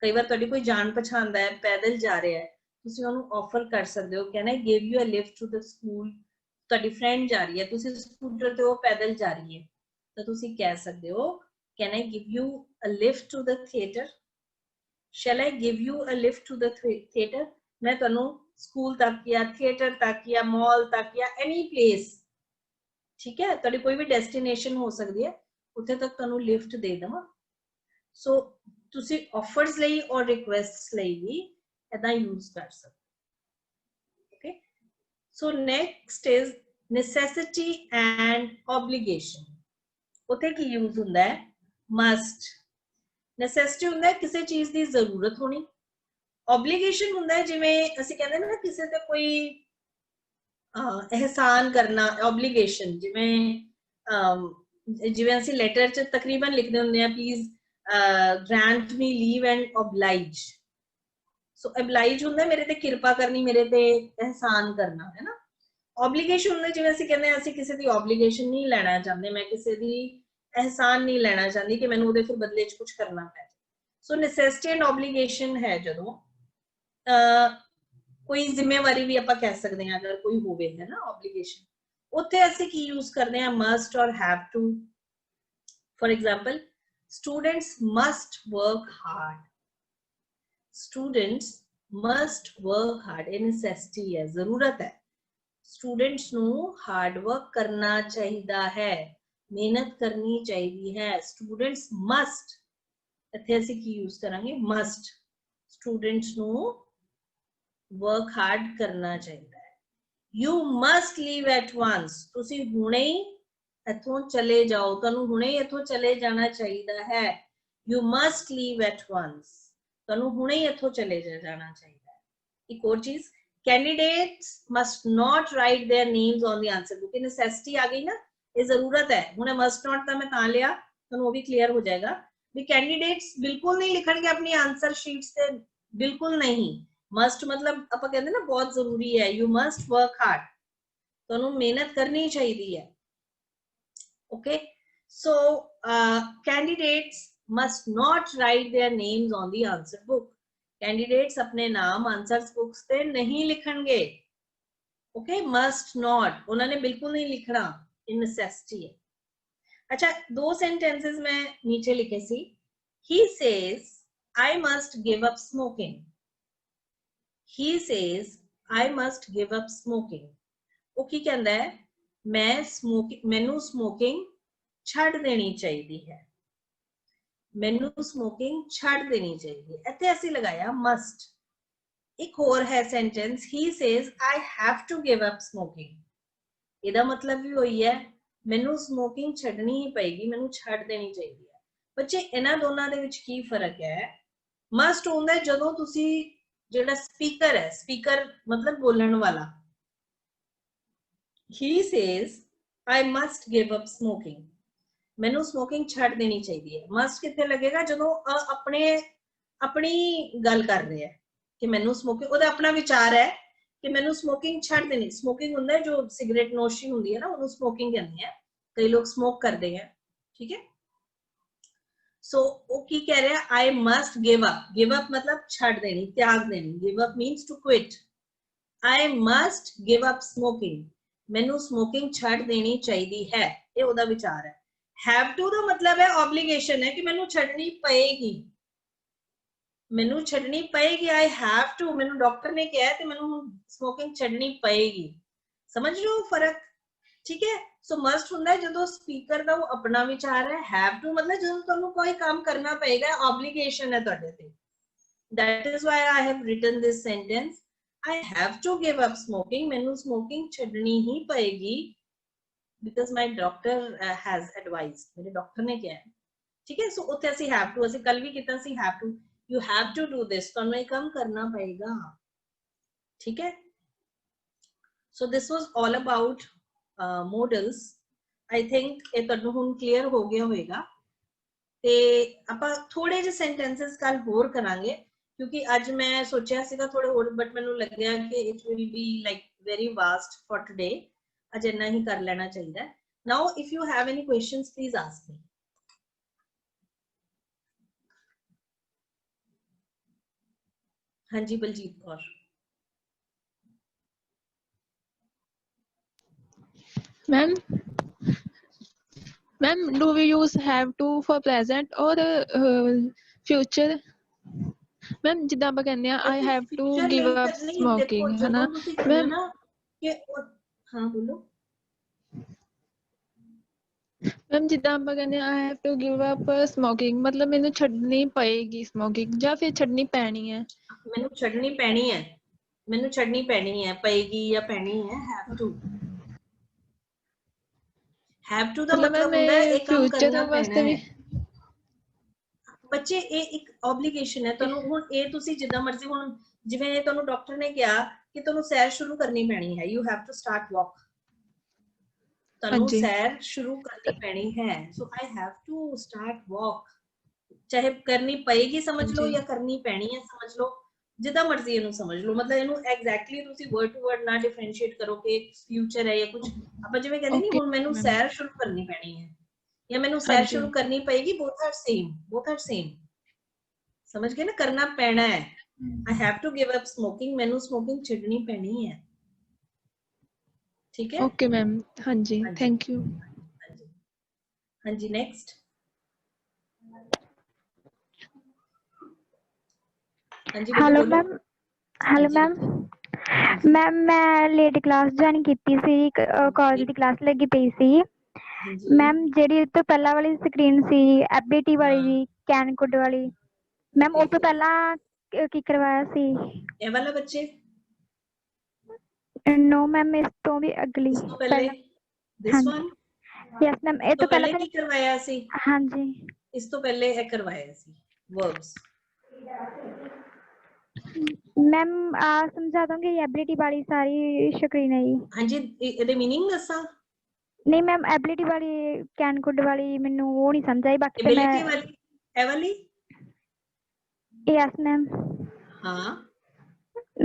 ਕਈ ਵਾਰ ਤੁਹਾਡੀ ਕੋਈ ਜਾਣ ਪਛਾਣ ਦਾ ਹੈ, ਪੈਦਲ ਜਾ ਰਿਹਾ ਹੈ, ਤੁਸੀਂ ਉਹਨੂੰ ਆਫਰ ਕਰ ਸਕਦੇ ਹੋ can I give you a lift to the school. ਤੁਹਾਡੀ ਫਰੈਂਡ ਜਾ ਰਹੀ ਹੈ, ਤੁਸੀਂ ਸਕੂਟਰ ਤੇ, ਉਹ ਪੈਦਲ ਜਾ ਰਹੀ ਹੈ, ਤਾਂ ਤੁਸੀਂ ਕਹਿ ਸਕਦੇ ਹੋ can I give you a lift to the theatre? Shall I give you a lift to the theatre? ਮੈਂ ਤੁਹਾਨੂੰ ਸਕੂਲ ਤੱਕ ਜਾਂ ਥੀਏਟਰ ਤੱਕ ਜਾਂ ਮਾਲ ਤੱਕ ਜਾਂ ਐਨੀ ਪਲੇਸ, ਠੀਕ ਹੈ, ਤੁਹਾਡੀ ਕੋਈ ਵੀ ਡੈਸਟੀਨੇਸ਼ਨ ਹੋ ਸਕਦੀ ਹੈ, ਉੱਥੇ ਤੱਕ ਤੁਹਾਨੂੰ ਲਿਫਟ ਦੇ ਦੇਵਾਂ। ਸੋ ਤੁਸੀਂ ਆਫਰਸ ਲਈ ਔਰ ਰਿਕੁਐਸਟਸ ਲਈ ਵੀ ਏਦਾਂ ਯੂਜ਼ ਕਰ ਸਕਦੇ ਹੋ। Okay, so next is necessity and obligation। ਉੱਥੇ ਕੀ ਯੂਜ਼ ਹੁੰਦਾ ਹੈ, must। ਨੈਸੈਸਿਟੀ ਹੁੰਦਾ ਹੈ ਕਿਸੇ ਚੀਜ਼ ਦੀ ਜ਼ਰੂਰਤ ਹੋਣੀ, obligation ਹੁੰਦਾ ਹੈ ਜਿਵੇਂ ਅਸੀਂ ਕਹਿੰਦੇ ਨਾ ਕਿਸੇ ਤੇ ਕੋਈ ਇਹਸਾਨ ਕਰਨਾ, obligation ਜਿਵੇਂ ਅਸੀਂ ਲੈਟਰ ਚ ਤਕਰੀਬਨ ਲਿਖਦੇ ਹੁੰਦੇ ਆ please grant me leave and oblige, so oblige ਹੁੰਦਾ ਮੇਰੇ ਤੇ ਕਿਰਪਾ ਕਰਨੀ, ਮੇਰੇ ਤੇ ਇਹਸਾਨ ਕਰਨਾ, ਹੈ ਨਾ। obligation ਹੁੰਦਾ ਜਿਵੇਂ ਅਸੀਂ ਕਹਿੰਦੇ ਅਸੀਂ ਕਿਸੇ ਦੀ obligation ਨਹੀਂ ਲੈਣਾ ਚਾਹੁੰਦੇ, ਮੈਂ ਕਿਸੇ ਦੀ ਇਹਸਾਨ ਨਹੀਂ ਲੈਣਾ ਚਾਹੁੰਦੀ ਕਿ ਮੈਨੂੰ ਉਹਦੇ ਫਿਰ ਬਦਲੇ ਚ ਕੁਝ ਕਰਨਾ ਪੈ ਜਾਏ। ਸੋ necessity and obligation ਹੈ ਜਦੋਂ ਕੋਈ ਜ਼ਿੰਮੇਵਾਰੀ ਵੀ ਆਪਾਂ ਕਹਿ ਸਕਦੇ ਹਾਂ ਅਗਰ ਕੋਈ ਹੋਵੇ, ਹੈ ਨਾ obligation, ਉੱਥੇ ਅਸੀਂ ਕੀ ਯੂਜ਼ ਕਰਦੇ ਹਾਂ must or have to। for example, students must work hard, students must work hard, ਇਹ necessity ਹੈ, ਜ਼ਰੂਰਤ ਹੈ। students ਨੂੰ hard work ਕਰਨਾ ਚਾਹੀਦਾ ਹੈ, ਮਿਹਨਤ ਕਰਨੀ ਚਾਹੀਦੀ ਹੈ। students must, ਇੱਥੇ ਅਸੀਂ ਕੀ ਯੂਜ਼ ਕਰਾਂਗੇ must, students ਨੂੰ work hard ਕਰਨਾ ਚਾਹੀਦਾ ਹੈ। you must leave at once, ਤੁਸੀਂ ਹੁਣੇ ਹੀ ਇੱਥੋਂ ਚਲੇ ਜਾਓ, ਤੁਹਾਨੂੰ ਹੁਣੇ ਇੱਥੋਂ ਚਲੇ ਜਾਣਾ ਚਾਹੀਦਾ ਹੈ। you must leave at once, ਤੁਹਾਨੂੰ ਹੁਣੇ ਹੀ ਇੱਥੋਂ ਚਲੇ ਜਾਣਾ ਚਾਹੀਦਾ ਹੈ। ਇੱਕ ਹੋਰ ਚੀਜ਼, candidates must not write their names on the answer book, ਇਹ necessity ਆ ਗਈ ਨਾ, ਇਹ ਜ਼ਰੂਰਤ ਹੈ। ਹੁਣ must not ਤਾਂ ਮੈਂ ਤਾਂ ਲਿਆ, ਤੁਹਾਨੂੰ ਉਹ ਵੀ ਕਲੀਅਰ ਹੋ ਜਾਏਗਾ ਵੀ ਕੈਂਡੀਡੇਟਸ ਬਿਲਕੁਲ ਨਹੀਂ ਲਿਖਣਗੇ ਆਪਣੀ ਆਂਸਰ ਸ਼ੀਟਸ ਤੇ, ਬਿਲਕੁਲ ਨਹੀਂ। must ਮਤਲਬ ਆਪਾਂ ਕਹਿੰਦੇ ਨਾ ਬਹੁਤ ਜ਼ਰੂਰੀ ਹੈ, you must work hard, ਤੁਹਾਨੂੰ ਮਿਹਨਤ ਕਰਨੀ ਚਾਹੀਦੀ ਹੈ। okay, so candidates must not write their names on the answer book, candidates अपने नाम आंसर्स बुक्स पे नहीं लिखणगे। okay, must not, उन्होंने बिल्कुल नहीं लिखना, in necessity है। अच्छा, दो sentences मैं नीचे लिखे सी, he says I must give up smoking, he says I must give up smoking, वो की कहता है मैं स्मोकिंग, मैनू स्मोकिंग छड़ देनी चाहिए है, मैनू स्मोकिंग छड़ देनी चाहिए, इत्थे ਅਸੀਂ लगाया must। एक और है sentence, he says I have to give up smoking, ਇਹਦਾ ਮਤਲਬ ਵੀ ਹੋਈ ਹੈ ਮੈਨੂੰ ਸਮੋਕਿੰਗ ਛੱਡਣੀ ਹੀ ਪਏਗੀ, ਮੈਨੂੰ ਛੱਡ ਦੇਣੀ ਚਾਹੀਦੀ ਹੈ। ਬੱਚੇ ਇਹਨਾਂ ਦੋਨਾਂ ਦੇ ਵਿੱਚ ਕੀ ਫਰਕ ਹੈ? ਮਸਟ ਹੁੰਦਾ ਜਦੋਂ ਤੁਸੀਂ ਜਿਹੜਾ ਸਪੀਕਰ ਹੈ, ਸਪੀਕਰ ਮਤਲਬ ਬੋਲਣ ਵਾਲਾ, he says I must give up smoking, ਮੈਨੂੰ ਸਮੋਕਿੰਗ ਛੱਡ ਦੇਣੀ ਚਾਹੀਦੀ ਹੈ। ਮਸਟ ਕਿੱਥੇ ਲੱਗੇਗਾ? ਜਦੋਂ ਆਪਣੀ ਗੱਲ ਕਰ ਰਿਹਾ ਕਿ ਮੈਨੂੰ ਸਮੋਕਿੰਗ, ਉਹਦਾ ਆਪਣਾ ਵਿਚਾਰ ਹੈ ਕਿ ਮੈਨੂੰ ਸਮੋਕਿੰਗ ਛੱਡ ਦੇਣੀ। ਸਮੋਕਿੰਗ ਹੁੰਦਾ ਹੈ ਜੋ ਸਿਗਰਟ ਨੋਸ਼ੀ ਹੁੰਦੀ ਹੈ ਨਾ, ਉਹਨੂੰ ਸਮੋਕਿੰਗ ਕਹਿੰਦੇ ਆ, ਕਈ ਲੋਕ ਸਮੋਕ ਕਰਦੇ ਹੈ, ਠੀਕ ਹੈ। ਸੋ ਉਹ ਕੀ ਕਹਿ ਰਿਹਾ? I must give up, give up ਮਤਲਬ ਛੱਡ ਦੇਣੀ, ਤਿਆਗ ਦੇਣੀ, give up means to quit, I must give up smoking, ਮੈਨੂੰ ਸਮੋਕਿੰਗ ਛੱਡ ਦੇਣੀ ਚਾਹੀਦੀ ਹੈ, ਇਹ ਉਹਦਾ ਵਿਚਾਰ ਹੈ। have to ਦਾ ਮਤਲਬ ਹੈ obligation ਹੈ ਕਿ ਮੈਨੂੰ ਛੱਡਣੀ ਪਏਗੀ, ਮੈਨੂੰ ਛੱਡਣੀ ਪਏਗੀ, I have to, ਮੈਨੂੰ ਡਾਕਟਰ ਨੇ ਕਿਹਾ ਤੇ ਮੈਨੂੰ ਸਮੋਕਿੰਗ ਛੱਡਣੀ ਪਏਗੀ। ਸਮਝ ਰਹੇ ਹੋ ਫਰਕ? ਠੀਕ ਹੈ। ਸੋ ਮਸਟ ਹੁੰਦਾ ਜਦੋਂ ਸਪੀਕਰ ਦਾ ਉਹ ਆਪਣਾ ਵਿਚਾਰ ਹੈ, have to ਮਤਲਬ ਜਦੋਂ ਤੁਹਾਨੂੰ ਕੋਈ ਕੰਮ ਕਰਨਾ ਪਏਗਾ, obligation ਹੈ ਤੁਹਾਡੇ ਤੇ। that is why I have written this sentence, I have to give up smoking, ਮੈਨੂੰ ਸਮੋਕਿੰਗ ਛੱਡਣੀ ਹੀ ਪਏਗੀ because my doctor has advised, ਮੇਰੇ ਡਾਕਟਰ ਨੇ ਕਿਹਾ। ਠੀਕ ਹੈ। ਸੋ ਉੱਥੇ ਅਸੀਂ have to, ਅਸੀਂ ਕੱਲ ਵੀ ਕੀਤਾ ਸੀ have to, you have to do this, ਤੁਹਾਨੂੰ ਇਹ ਕੰਮ ਕਰਨਾ ਪਏਗਾ। ਠੀਕ ਹੈ। so this was all about modals, I think ਇਹ ਤੁਹਾਨੂੰ ਹੁਣ clear ਹੋ ਗਿਆ ਹੋਵੇਗਾ। ਤੇ ਆਪਾਂ ਥੋੜੇ ਜਿਹੇ sentences ਕੱਲ ਹੋਰ ਕਰਾਂਗੇ ਕਿਉਂਕਿ ਅੱਜ ਮੈਂ ਸੋਚਿਆ ਸੀਗਾ ਥੋੜੇ ਹੋਰ, ਬਟ ਮੈਨੂੰ ਲੱਗਿਆ ਕਿ it will be like very vast for today, ਅੱਜ ਇੰਨਾ ਹੀ ਕਰ ਲੈਣਾ ਚਾਹੀਦਾ। now if you have any questions please ask me। ਹਾਂਜੀ Baljit Kaur. Ma'am, do we use have to for present or future? Ma'am, ਜਿੱਦਾਂ ਆਪਾਂ ਕਹਿੰਦੇ ਆ I have to give up smoking, ਹੈ ਨਾ ਮੈਮ? ਹਾਂ ਬੋਲੋ ਮੈਮ, ਜਿੱਦਾਂ ਆਪਾਂ ਕਹਿੰਦੇ ਆ I have to give up smoking, ਮਤਲਬ ਮੈਨੂੰ ਛੱਡਣੀ ਪਏਗੀ ਸਮੋਕਿੰਗ ਜਾਂ ਫਿਰ ਛੱਡਣੀ ਪੈਣੀ ਹੈ? ਮੈਨੂੰ ਛੱਡਣੀ ਪੈਣੀ ਹੈ, ਮੈਨੂੰ ਛੱਡਣੀ ਪੈਣੀ ਹੈ, ਪਏਗੀ ਜਾਂ ਪੈਣੀ ਹੈ, have to। have to ਦਾ ਮਤਲਬ ਹੁੰਦਾ ਹੈ ਇਹ ਕੰਮ ਕਰਨਾ ਪੈਣਾ ਹੈ। ਬੱਚੇ ਇਹ ਇੱਕ ਆਬਲੀਗੇਸ਼ਨ ਹੈ ਤੁਹਾਨੂੰ। ਹੁਣ ਇਹ ਤੁਸੀਂ ਜਿੱਦਾਂ ਮਰਜ਼ੀ, ਹੁਣ ਜਿਵੇਂ ਤੁਹਾਨੂੰ ਡਾਕਟਰ ਨੇ ਕਿਹਾ ਕਿ ਤੁਹਾਨੂੰ ਸੈਰ ਸ਼ੁਰੂ ਕਰਨੀ ਪੈਣੀ ਹੈ, ਯੂ ਹੈਵ ਟੂ ਸਟਾਰਟ ਵਾਕ, ਤੁਹਾਨੂੰ ਸੈਰ ਸ਼ੁਰੂ ਕਰਨੀ ਪੈਣੀ ਹੈ। ਸੋ ਆਈ ਹੈਵ ਟੂ ਸਟਾਰਟ ਵਾਕ, ਚਾਹੇ ਕਰਨੀ ਪਏਗੀ ਸਮਝ ਲਓ ਜਾਂ ਕਰਨੀ ਪੈਣੀ ਹੈ ਸਮਝ ਲਓ, ਜਿੱਦਾਂ ਮਰਜ਼ੀ ਇਹਨੂੰ ਸਮਝ ਲਓ। ਮਤਲਬ ਇਹਨੂੰ ਐਗਜ਼ੈਕਟਲੀ ਤੁਸੀਂ ਵਰਡ ਟੂ ਵਰਡ ਨਾ ਡਿਫਰੈਂਸ਼ੀਏਟ ਕਰੋ ਕਿ ਫਿਊਚਰ ਹੈ ਜਾਂ ਕੁਝ। ਆਪਾਂ ਜਿਵੇਂ ਕਹਿੰਦੇ ਨਹੀਂ ਹੁਣ ਮੈਨੂੰ ਸੈਰ ਸ਼ੁਰੂ ਕਰਨੀ ਪੈਣੀ ਹੈ ਜਾਂ ਮੈਨੂੰ ਸੈਰ ਸ਼ੁਰੂ ਕਰਨੀ ਪਏਗੀ, both are same, both are same, ਸਮਝ ਗਏ ਨਾ? ਕਰਨਾ ਪੈਣਾ ਹੈ, I have to give up smoking, ਮੈਨੂੰ smoking ਛੱਡਣੀ ਪੈਣੀ ਹੈ, ਠੀਕ ਹੈ? ਓਕੇ ਮੈਮ, ਹਾਂਜੀ ਥੈਂਕ ਯੂ। ਹਾਂਜੀ next. Hello ma'am, hello ma'am, ma'am मैं लेट क्लास ज्वाइन की सी, कॉलेज की क्लास लगी पई सी मैम। ਜਿਹੜੀ ਤੋਂ ਪਹਿਲਾਂ ਵਾਲੀ ਸਕਰੀਨ ਸੀ ਐਬੀਟੀ ਵਾਲੀ ਜੀ, ਕੈਨ ਕੋਡ ਵਾਲੀ ਮੈਮ, ਉਹ ਤੋਂ ਪਹਿਲਾਂ ਕੀ ਕਰਵਾਇਆ ਸੀ? ਇਹ ਵਾਲਾ ਬੱਚੇ? नो मैम, इस तो भी अगली पहले दिस वन? यस मैम, ये तो पहले की करवाया सी? हाँ जी, इस तो पहले ये करवाया सी वर्ब्स। मैम समझा दोगे एबिलिटी वाली सारी स्क्रीन है जी? हाँ जी, ਇਹਦੇ मीनिंग ਦੱਸਾਂ? नहीं मैम, एबिलिटी वाली कैन कोड वाली मैनू वो नहीं समझ आई, बाकी मैं एबिलिटी वाली ए वाली? Yes ma'am. हाँ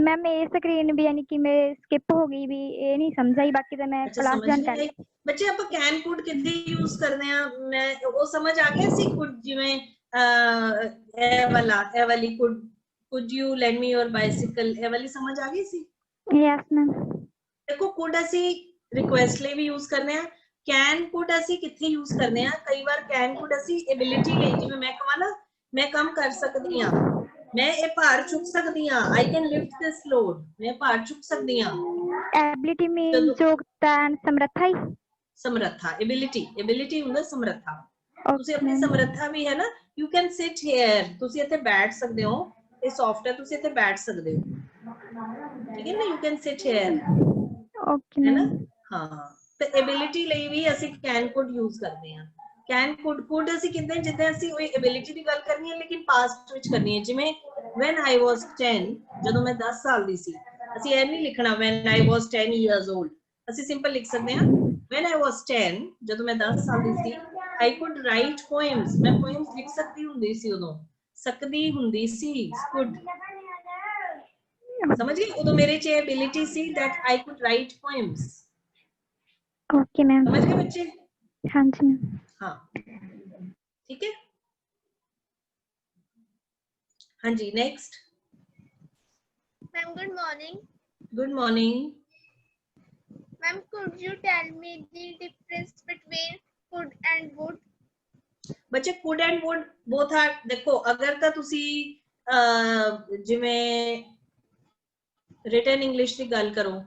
मैम ये स्क्रीन भी यानी कि मैं स्किप हो गई भी, ये नहीं समझ आई, बाकी तो मैं क्लास ज्वाइन कर। ਬੱਚੇ ਆਪਾਂ ਕੈਨ ਕੋਡ ਕਿੱਥੇ ਯੂਜ਼ ਕਰਦੇ ਆ? ਮੈਂ ਉਹ ਸਮਝ ਆ ਗਿਆ ਸੀ ਕੋਡ, ਜਿਵੇਂ ਇਹ ਵਾਲੀ code, could you lend me your bicycle, ਇਹ ਵਾਲੀ ਸਮਝ ਆ ਗਈ ਸੀ? Yes ma'am. ਦੇਖੋ ਕੋਡ ਅਸੀਂ ਰਿਕੁਐਸਟ ਲਈ ਵੀ ਯੂਜ਼ ਕਰਨੇ ਆ, ਕੈਨ ਕੋਡ ਅਸੀਂ ਕਿੱਥੇ ਯੂਜ਼ ਕਰਨੇ ਆ? ਕਈ ਵਾਰ ਕੈਨ ਕੋਡ ਅਸੀਂ ਐਬਿਲਿਟੀ ਲਈ, ਜਿਵੇਂ ਮੈਂ ਕਹਾਂ ਨਾ ਮੈਂ ਕੰਮ ਕਰ ਸਕਦੀ ਆ, मैं ये भार चुक सकती हां, I can lift this load, मैं भार चुक सकती हां। एबिलिटी मीन योग्यता समर्था ही? समर्था, एबिलिटी ਹੁੰਦਾ ਸਮਰੱਥਾ। ਤੁਸੀਂ ਆਪਣੀ ਸਮਰੱਥਾ ਵੀ ਹੈ ਨਾ, you can sit here, ਤੁਸੀਂ ਇੱਥੇ ਬੈਠ ਸਕਦੇ ਹੋ, ਇਹ ਸੌਫਟ ਹੈ, ਤੁਸੀਂ ਇੱਥੇ ਬੈਠ ਸਕਦੇ ਹੋ, ਠੀਕ ਹੈ ਨਾ? you can sit here, okay ਹੈ ਨਾ? ਹਾਂ, ਤੇ ਐਬਿਲਿਟੀ ਲਈ ਵੀ ਅਸੀਂ ਕੈਨ ਕੋਡ ਯੂਜ਼ ਕਰਦੇ ਹਾਂ। ਕੈਨ ਕੋਡ ਅਸੀਂ ਕਿੰਨੇ, ਜਿੱਦਾਂ ਅਸੀਂ ਉਹ ਐਬਿਲਿਟੀ ਦੀ ਗੱਲ ਕਰਨੀ ਹੈ ਲੇਕਿਨ ਪਾਸਟ ਵਿੱਚ ਕਰਨੀ ਹੈ। ਜਿਵੇਂ when I was 10, ਜਦੋਂ ਮੈਂ 10 ਸਾਲ ਦੀ ਸੀ, ਅਸੀਂ ਇਹ ਨਹੀਂ ਲਿਖਣਾ when I was 10 years old, ਅਸੀਂ ਸਿੰਪਲ ਲਿਖ ਸਕਦੇ ਹਾਂ when I was 10, ਜਦੋਂ ਮੈਂ 10 ਸਾਲ ਦੀ ਸੀ, I could write poems, ਮੈਂ poems ਲਿਖ ਸਕਦੀ ਹੁੰਦੀ ਸੀ, ਉਦੋਂ ਸਕਦੀ ਹੁੰਦੀ ਸੀ, could, ਸਮਝ ਗਏ? ਉਦੋਂ ਮੇਰੇ 'ਚ ability C that I could write poems। Okay ma'am, समझ गए बच्चे? हाँ जी मैम। हाँ ठीक है, हाँ जी next. Ma'am good morning. Good morning ma'am, could you tell me the difference between could and would? बच्चे could and would both are, देखो अगर ਤਾਂ ਤੁਸੀਂ ਜਿਵੇਂ written English ਦੀ ਗੱਲ ਕਰੋ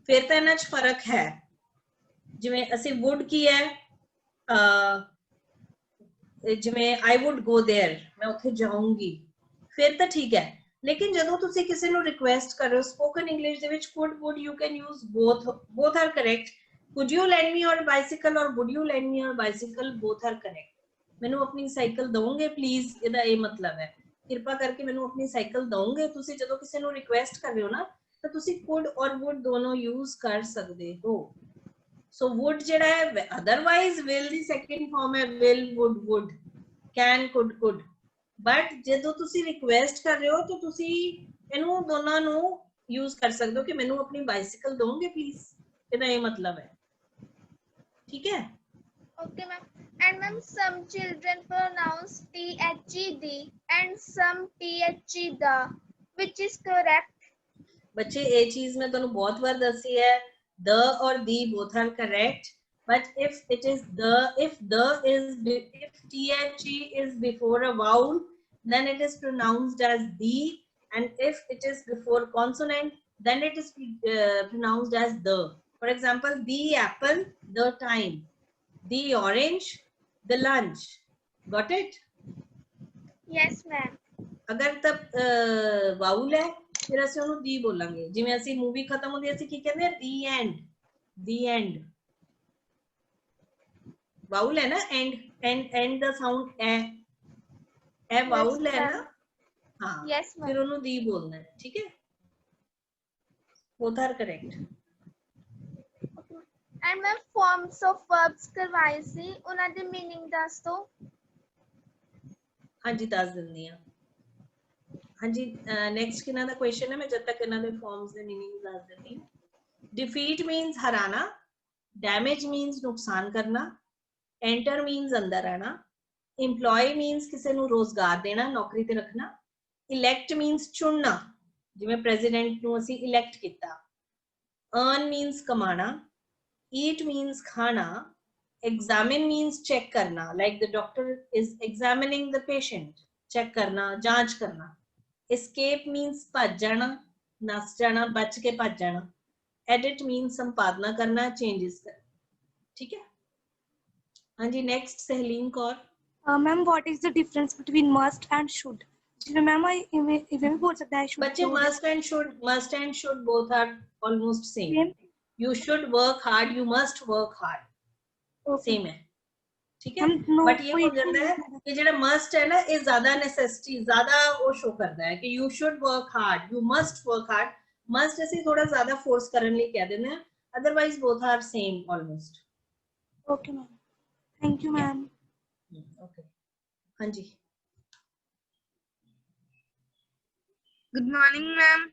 ਫਿਰ ਤਾਂ ਇਹਨਾਂ 'ਚ ਫਰਕ ਹੈ। ਜਿਵੇਂ ਅਸੀਂ would ਕੀ ਹੈ, ਜਿਵੇਂ I would go there, ਮੈਂ ਉੱਥੇ ਜਾਊਂਗੀ, ਫਿਰ ਤਾਂ ਠੀਕ ਹੈ। ਲੇਕਿਨ ਜਦੋਂ ਤੁਸੀਂ ਕਿਸੇ ਨੂੰ ਰਿਕੁਐਸਟ ਕਰ ਰਹੇ ਹੋ ਸਪੋਕਨ ਇੰਗਲਿਸ਼ ਦੇ ਵਿੱਚ could would you can use both are correct। could you lend me your bicycle or would you lend me your bicycle, both are correct। ਮੈਨੂੰ ਆਪਣੀ ਸਾਈਕਲ ਦਵੋਗੇ ਪਲੀਜ਼, ਇਹਦਾ ਇਹ ਮਤਲਬ ਹੈ ਕਿਰਪਾ ਕਰਕੇ ਮੈਨੂੰ ਆਪਣੀ ਸਾਈਕਲ ਦਵੋਗੇ। ਤੁਸੀਂ ਜਦੋਂ ਕਿਸੇ ਨੂੰ ਰਿਕੁਐਸਟ ਕਰ ਰਹੇ ਹੋ ਨਾ ਤਾਂ ਤੁਸੀਂ could ਔਰ would ਦੋਨੋਂ ਯੂਜ਼ ਕਰ ਸਕਦੇ ਹੋ। ਸੋ would ਜਿਹੜਾ ਹੈ, otherwise will the second farm ਹੈ will, would, can, could। But ਜਦੋਂ ਤੁਸੀਂ ਰਿਕੁਐਸਟ ਕਰ ਰਹੇ ਹੋ ਤਾਂ ਤੁਸੀਂ ਇਹਨੂੰ ਦੋਨਾਂ ਨੂੰ ਯੂਜ਼ ਕਰ ਸਕਦੇ ਹੋ ਕਿ ਮੈਨੂੰ ਆਪਣੀ ਬਾਈਸਾਈਕਲ ਦੋਗੇ ਪਲੀਜ਼, ਇਹਦਾ ਇਹ ਮਤਲਬ ਹੈ, ਠੀਕ ਹੈ? Okay ma'am, and ma'am some children pronounce the and some the, which is correct? ਬੱਚੇ ਇਹ ਚੀਜ਼ ਮੈਂ ਤੁਹਾਨੂੰ ਬਹੁਤ ਵਾਰ ਦੱਸੀ ਹੈ, the or the both are correct, but if THE is before a vowel then it is pronounced as the, and if it is before consonant then it is pronounced as the। for example, the apple, the time, the orange, the lunch, got it? Yes ma'am। ਅਗਰ ਤਾਂ ਵਾਊਲ ਹੈ ਫਿਰ ਅਸੀਂ ਉਹਨੂੰ ਦੀ ਬੋਲਾਂਗੇ। ਜਿਵੇਂ ਅਸੀਂ movie ਖਤਮ ਹੁੰਦੀ ਅਸੀਂ ਕੀ ਕਹਿੰਦੇ ਆ, ਦੀ ਐਂਡ, ਵਾਊਲ ਹੈ ਨਾ, ਐਂਡ ਦਾ ਸਾਊਂਡ ਐ, ए वाउल है ना, हाँ Yes, ma'am. फिर ਉਹਨੂੰ ਦੀ ਬੋਲਣਾ ਹੈ, ठीक है, both are correct। And ma'am, forms of verbs ਕਰਵਾਏ ਸੀ, ਉਹਨਾਂ ਦੇ meaning ਦੱਸ ਦੋ। ਹਾਂਜੀ ਦੱਸ ਦਿੰਦੀ ਆ। ਹਾਂਜੀ ਨੈਕਸਟ ਕਿਹਨਾਂ ਦਾ ਕੁਐਸਚਨ ਹੈ, ਮੈਂ ਜਦ ਤੱਕ ਇਹਨਾਂ ਦੇ ਫਾਰਮਸ ਦੇ ਮੀਨਿੰਗ ਦੱਸ ਦਿੰਦੀ ਹਾਂ। डिफीट मीन्स हराना, डैमेज मीन्स नुकसान करना, एंटर मीन्स अंदर आना, इंप्लॉय मीन्स किसी ਨੂੰ रोजगार देना, नौकरी ते रखना, इलेक्ट मीन्स चुनना, जिवें प्रेसिडेंट ਨੂੰ ਅਸੀਂ इलेक्ट ਕੀਤਾ, अर्न मीन्स कमाना, ईट मीन्स खाना, एग्जामिन मीन्स चेक करना, like the doctor is examining the patient, check करना, जांच करना, एस्केप मीन्स भज जाना, नस जाना, बच के भज जाना, एडिट मीन्स संपादना करना, चेंजेस करना, ठीक है। हाँ जी next Sehleen Kaur. Ma'am what is the difference between must and should? जिसमें मैम इवे भी बोल सकता है शुड, बच्चे must and should both are almost same. You should work hard, you must work hard, same है, ठीक है। बट ये हो जाता है कि जेड़ा मस्ट है ना, ये ज्यादा नेसेसिटी, ज्यादा वो शो करता है कि you should work hard, you must work hard. Must ऐसे थोड़ा ज्यादा फोर्स करने लिए कह देना है, otherwise both are same almost. Okay ma'am, thank you ma'am. Okay हाँ जी good morning ma'am.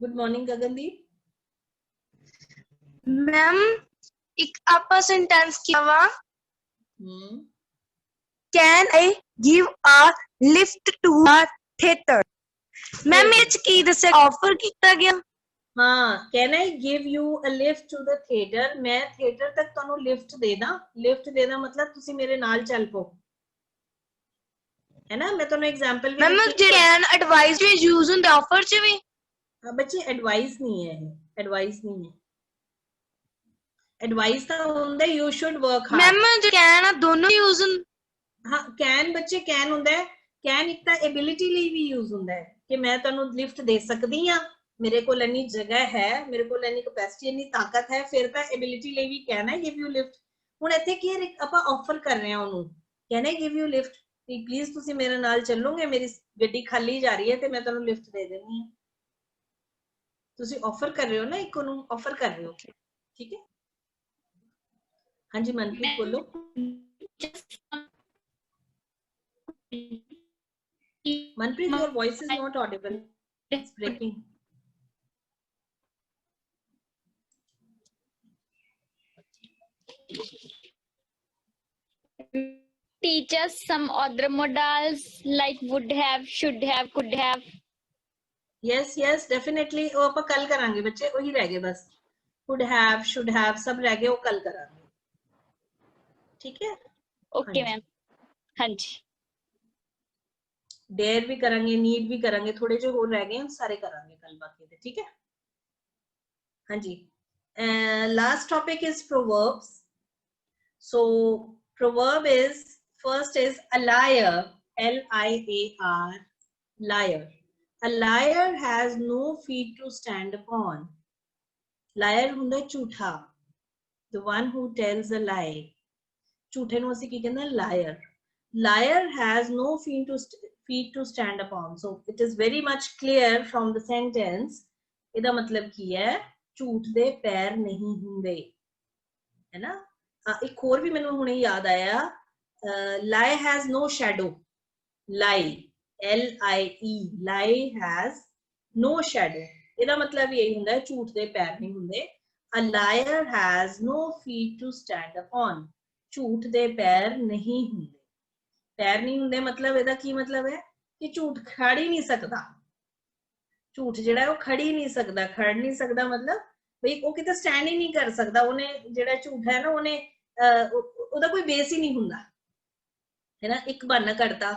Good morning Gagandeep. Ma'am एक आपका सेंटेंस किया हुआ, can I give a lift to a theatre. Ma'am ये की दसे ऑफर किया गया। हाँ, can I give you a lift to the theatre, मैं थिएटर तक ਤੁਹਾਨੂੰ लिफ्ट दे दा। लिफ्ट देना मतलब ਤੁਸੀਂ ਮੇਰੇ ਨਾਲ ਚੱਲ ਪੋ, है ना। मैं ਤੁਹਾਨੂੰ एग्जांपल भी मैम कैन एडवाइस भी यूज ਹੁੰਦਾ ऑफर ਚ ਵੀ। हाँ बच्चे एडवाइस नहीं है, एडवाइस नहीं है, एडवाइस ਤਾਂ ਹੁੰਦਾ you should work hard. Ma'am जो कैन ਆ ਦੋਨੋਂ यूज ਹੁੰਦੇ। हाँ कैन बच्चे कैन ਹੁੰਦਾ है, कैन ਇੱਕ ਤਾਂ एबिलिटी ਲਈ ਵੀ यूज ਹੁੰਦਾ है कि मैं ਤੁਹਾਨੂੰ लिफ्ट दे सकदी हां, मेरे को इन्नी जगह है, मेरे को इन्नी कैपेसिटी, इन्नी ताकत है, फिर तो एबिलिटी ਲਈ ਵੀ कहना है गिव यू लिफ्ट। ਹੁਣ ਇੱਥੇ ਕੀ ਆਪਾਂ ਆਫਰ ਕਰ ਰਹੇ ਹਾਂ ਉਹਨੂੰ, कहना है गिव यू लिफ्ट, प्लीज ਤੁਸੀਂ ਮੇਰੇ ਨਾਲ ਚੱਲੋਗੇ, ਮੇਰੀ ਗੱਡੀ ਖਾਲੀ ਜਾ ਰਹੀ ਹੈ ਤੇ ਮੈਂ ਤੁਹਾਨੂੰ ਲਿਫਟ ਦੇ ਦੇਣੀ ਹੈ। ਤੁਸੀਂ ਆਫਰ ਕਰ ਰਹੇ ਹੋ ਨਾ, ਇੱਕ ਨੂੰ ਆਫਰ ਕਰ ਰਹੇ ਹੋ, ਠੀਕ ਹੈ। ਹਾਂਜੀ ਮਨਪ੍ਰੀਤ ਬੋਲੋ। Manpreet, your voice is not audible. It's breaking. Teach us some other modals like would have, should have, could have. Yes, yes, definitely. वो ਆਪਾਂ कल करांगे बच्चे, वही रह गए बस। Would have, should have सब रह गए, वो कल करांगे, ठीक है। Okay मैम, हाँ जी। डेयर भी करांगे, नीड भी करांगे, थोड़े जो और रह गए हैं सारे करांगे कल बाकी थे, ठीक है। हाँ जी last topic is proverbs. So proverb is first is a liar, L-I-A-R, liar. A liar has no feet to stand upon. Liar ਹੁੰਦਾ ਝੂਠਾ, the one who tells a lie. ਝੂਠੇ ਨੂੰ ਅਸੀਂ ਕੀ ਕਹਿੰਦੇ ਹਾਂ, liar. Liar has no feet to stand upon. So it is very much clear from the sentence, ਇਹਦਾ ਮਤਲਬ ਕੀ ਹੈ, ਝੂਠ ਦੇ ਪੈਰ ਨਹੀਂ ਹੁੰਦੇ, ਹੈ ਨਾ। ਇੱਕ ਹੋਰ ਵੀ ਮੈਨੂੰ ਹੁਣੇ ਯਾਦ ਆਇਆ, lie has no shadow, lie, L-I-E, lie has no shadow, ਇਹਦਾ ਮਤਲਬ ਇਹੀ ਹੁੰਦਾ ਹੈ ਝੂਠ ਦੇ ਪੈਰ ਨਹੀਂ ਹੁੰਦੇ। A liar has no feet to stand upon, ਝੂਠ ਦੇ ਪੈਰ ਨਹੀਂ ਹੁੰਦੇ। ਪੈਰ ਨਹੀਂ ਹੁੰਦੇ ਮਤਲਬ ਇਹਦਾ ਕੀ ਮਤਲਬ ਹੈ ਕਿ ਝੂਠ ਖੜ ਹੀ ਨਹੀਂ ਸਕਦਾ, ਝੂਠ ਜਿਹੜਾ ਹੈ ਉਹ ਖੜ ਹੀ ਨਹੀਂ ਸਕਦਾ। ਖੜ ਨਹੀਂ ਸਕਦਾ ਮਤਲਬ ਬਈ ਉਹ ਕਿਤੇ ਸਟੈਂਡ ਹੀ ਨਹੀਂ ਕਰ ਸਕਦਾ, ਉਹਨੇ ਜਿਹੜਾ ਝੂਠ ਹੈ ਨਾ, ਉਹਨੇ ਉਹਦਾ ਕੋਈ ਬੇਸ ਹੀ ਨਹੀਂ ਹੁੰਦਾ, ਹੈ ਨਾ। ਇੱਕ ਬਹਾਨਾ ਕੱਢਦਾ,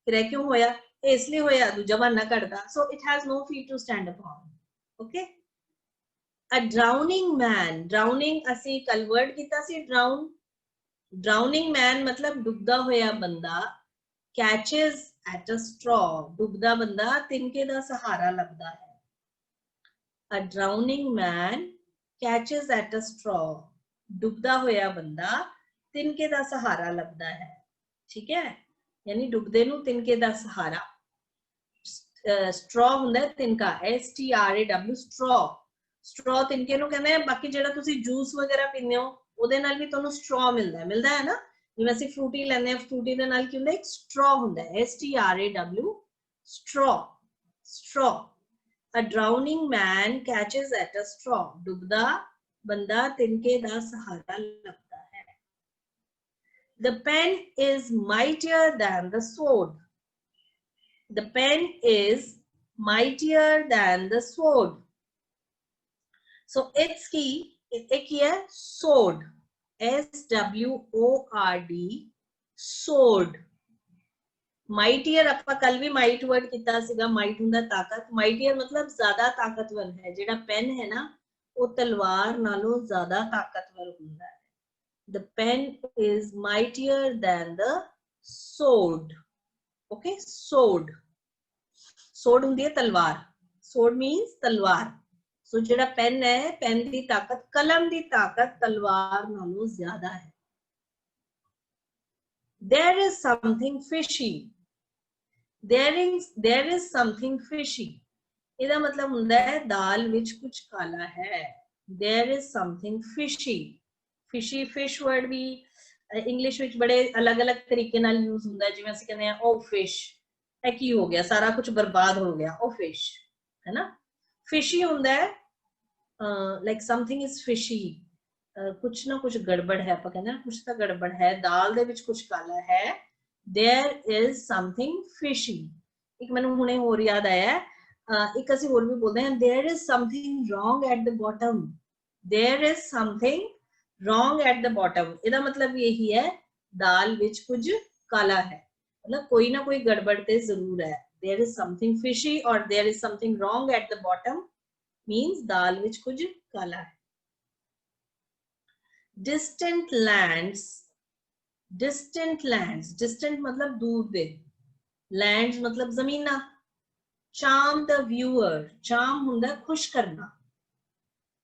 ਫਿਰ ਇਹ ਕਿਉਂ ਹੋਇਆ, ਇਸ ਲਈ ਹੋਇਆ, ਦੂਜਾ ਬਹਾਨਾ ਕੱਢਦਾ। So it has no feet to stand upon, okay। A drowning man, drowning ਅਸੀਂ ਕੱਲ ਵਰਡ ਕੀਤਾ ਸੀ drown, drowning man ਮਤਲਬ ਡੁੱਬਦਾ ਹੋਇਆ ਬੰਦਾ, catches at a straw, ਡੁੱਬਦਾ ਬੰਦਾ ਤਿਨਕੇ ਦਾ ਸਹਾਰਾ ਲੱਭਦਾ ਹੈ। A drowning man catches at a straw, ਡੁੱਬਦਾ ਹੋਇਆ ਬੰਦਾ ਤਿਨਕੇ ਦਾ ਸਹਾਰਾ ਲੱਭਦਾ ਹੈ, ਠੀਕ ਹੈ। यानी डुबदे नू तिनके दा सहारा। स्ट्रॉ हुंदा है तिनका, STRAW स्ट्रॉ। स्ट्रॉ तिनके नू कहंदे हैं। बाकी जेड़ा तुसी जूस वगैरह पींदे हो ओदे नाल भी तुहानू स्ट्रॉ मिलदा है ना, जिवें ਅਸੀਂ फ्रूटी ਲੈਂਦੇ ਆ, फ्रूटी ਦੇ ਨਾਲ ਕੀ ਹੁੰਦਾ, ਇੱਕ स्ट्रॉ ਹੁੰਦਾ है, STRAW straw. Straw. A drowning man catches at a straw. डुबदा बंदा तिनके दा सहारा लभदा है। The pen is mightier than the sword. The pen is mightier than the sword. So it's key, एक ही है sword, SWORD, sword। mightier ਆਪਾਂ ਕੱਲ ਵੀ might word ਕੀਤਾ ਸੀਗਾ, might ਹੁੰਦਾ ਤਾਕਤ, mightier मतलब ज्यादा ताकतवर है। जेड़ा पेन है ना वो तलवार नालों ज्यादा ताकतवर ਹੁੰਦਾ है। The pen is mightier than the sword. Okay, sword। sword ਹੁੰਦੀ है तलवार, sword means तलवार। so जेड़ा पेन है, पेन दी ताकत, कलम दी ताकत तलवार नालों ज्यादा है। There is something fishy. There is something fishy. ਇਹਦਾ मतलब ਹੁੰਦਾ है दाल विच कुछ काला है। There is something fishy. Fishy fish word भी इंग्लिश विच बड़े अलग अलग तरीके नाल यूज ਹੁੰਦਾ है। जिवें ਅਸੀਂ ਕਹਿੰਦੇ ਆ ओ fish, ਇਹ ਕੀ ਹੋ ਗਿਆ, ਸਾਰਾ ਕੁਝ बर्बाद हो गया, ओ fish, है ना। fishy ਹੁੰਦਾ है like something is fishy, कुछ ना कुछ गड़बड़ है, ਆਪਾਂ ਕਹਿੰਦੇ ਆ ਕੁਝ ਤਾਂ ਗੜਬੜ ਹੈ, ਦਾਲ ਦੇ ਵਿੱਚ ਕੁਝ ਕਾਲਾ ਹੈ। There is something fishy। ਇੱਕ ਮੈਨੂੰ ਹੁਣੇ ਹੋਰ ਯਾਦ ਆਇਆ, ਇੱਕ ਅਸੀਂ ਹੋਰ ਵੀ ਬੋਲਦੇ ਹਾਂ, there is something wrong at the bottom। There is something wrong at the bottom। ਇਹਦਾ मतलब यही है दाल ਵਿੱਚ ਕੁਝ ਕਾਲਾ ਹੈ, मतलब कोई ना कोई गड़बड़ ते जरूर है। There is something fishy or there is something wrong at the bottom means दाल ਵਿੱਚ ਕੁਝ ਕਾਲਾ है। Distant lands, distant lands, distant मतलब दूर दे, lands मतलब जमीना। charm the viewer, charm ਹੁੰਦਾ खुश करना।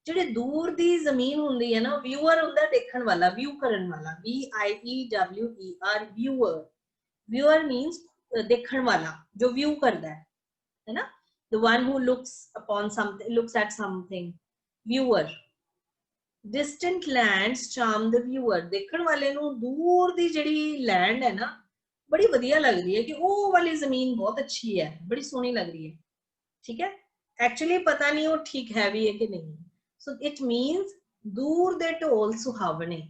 ਜਿਹੜੇ दूर दी जमीन ਹੁੰਦੀ है ना, viewer ਹੁੰਦਾ देखण वाला, view ਕਰਨ वाला, VIEWER, viewer। viewer means देखण वाला, जो view करदा है ना, the one who looks upon something, looks at something, viewer। distant lands charm the viewer। देखण वाले ਨੂੰ दूर दी ਜਿਹੜੀ लैंड है ना बड़ी ਵਧੀਆ लगदी है कि ਉਹ वाली जमीन बहुत अच्छी है, बड़ी सोहनी लग रही है, ठीक है। एक्चुअली पता नहीं वो ठीक है भी है कि नहीं। so it means दूर ਦੇ ਢੋਲ ਸੁਹਾਵਣੇ।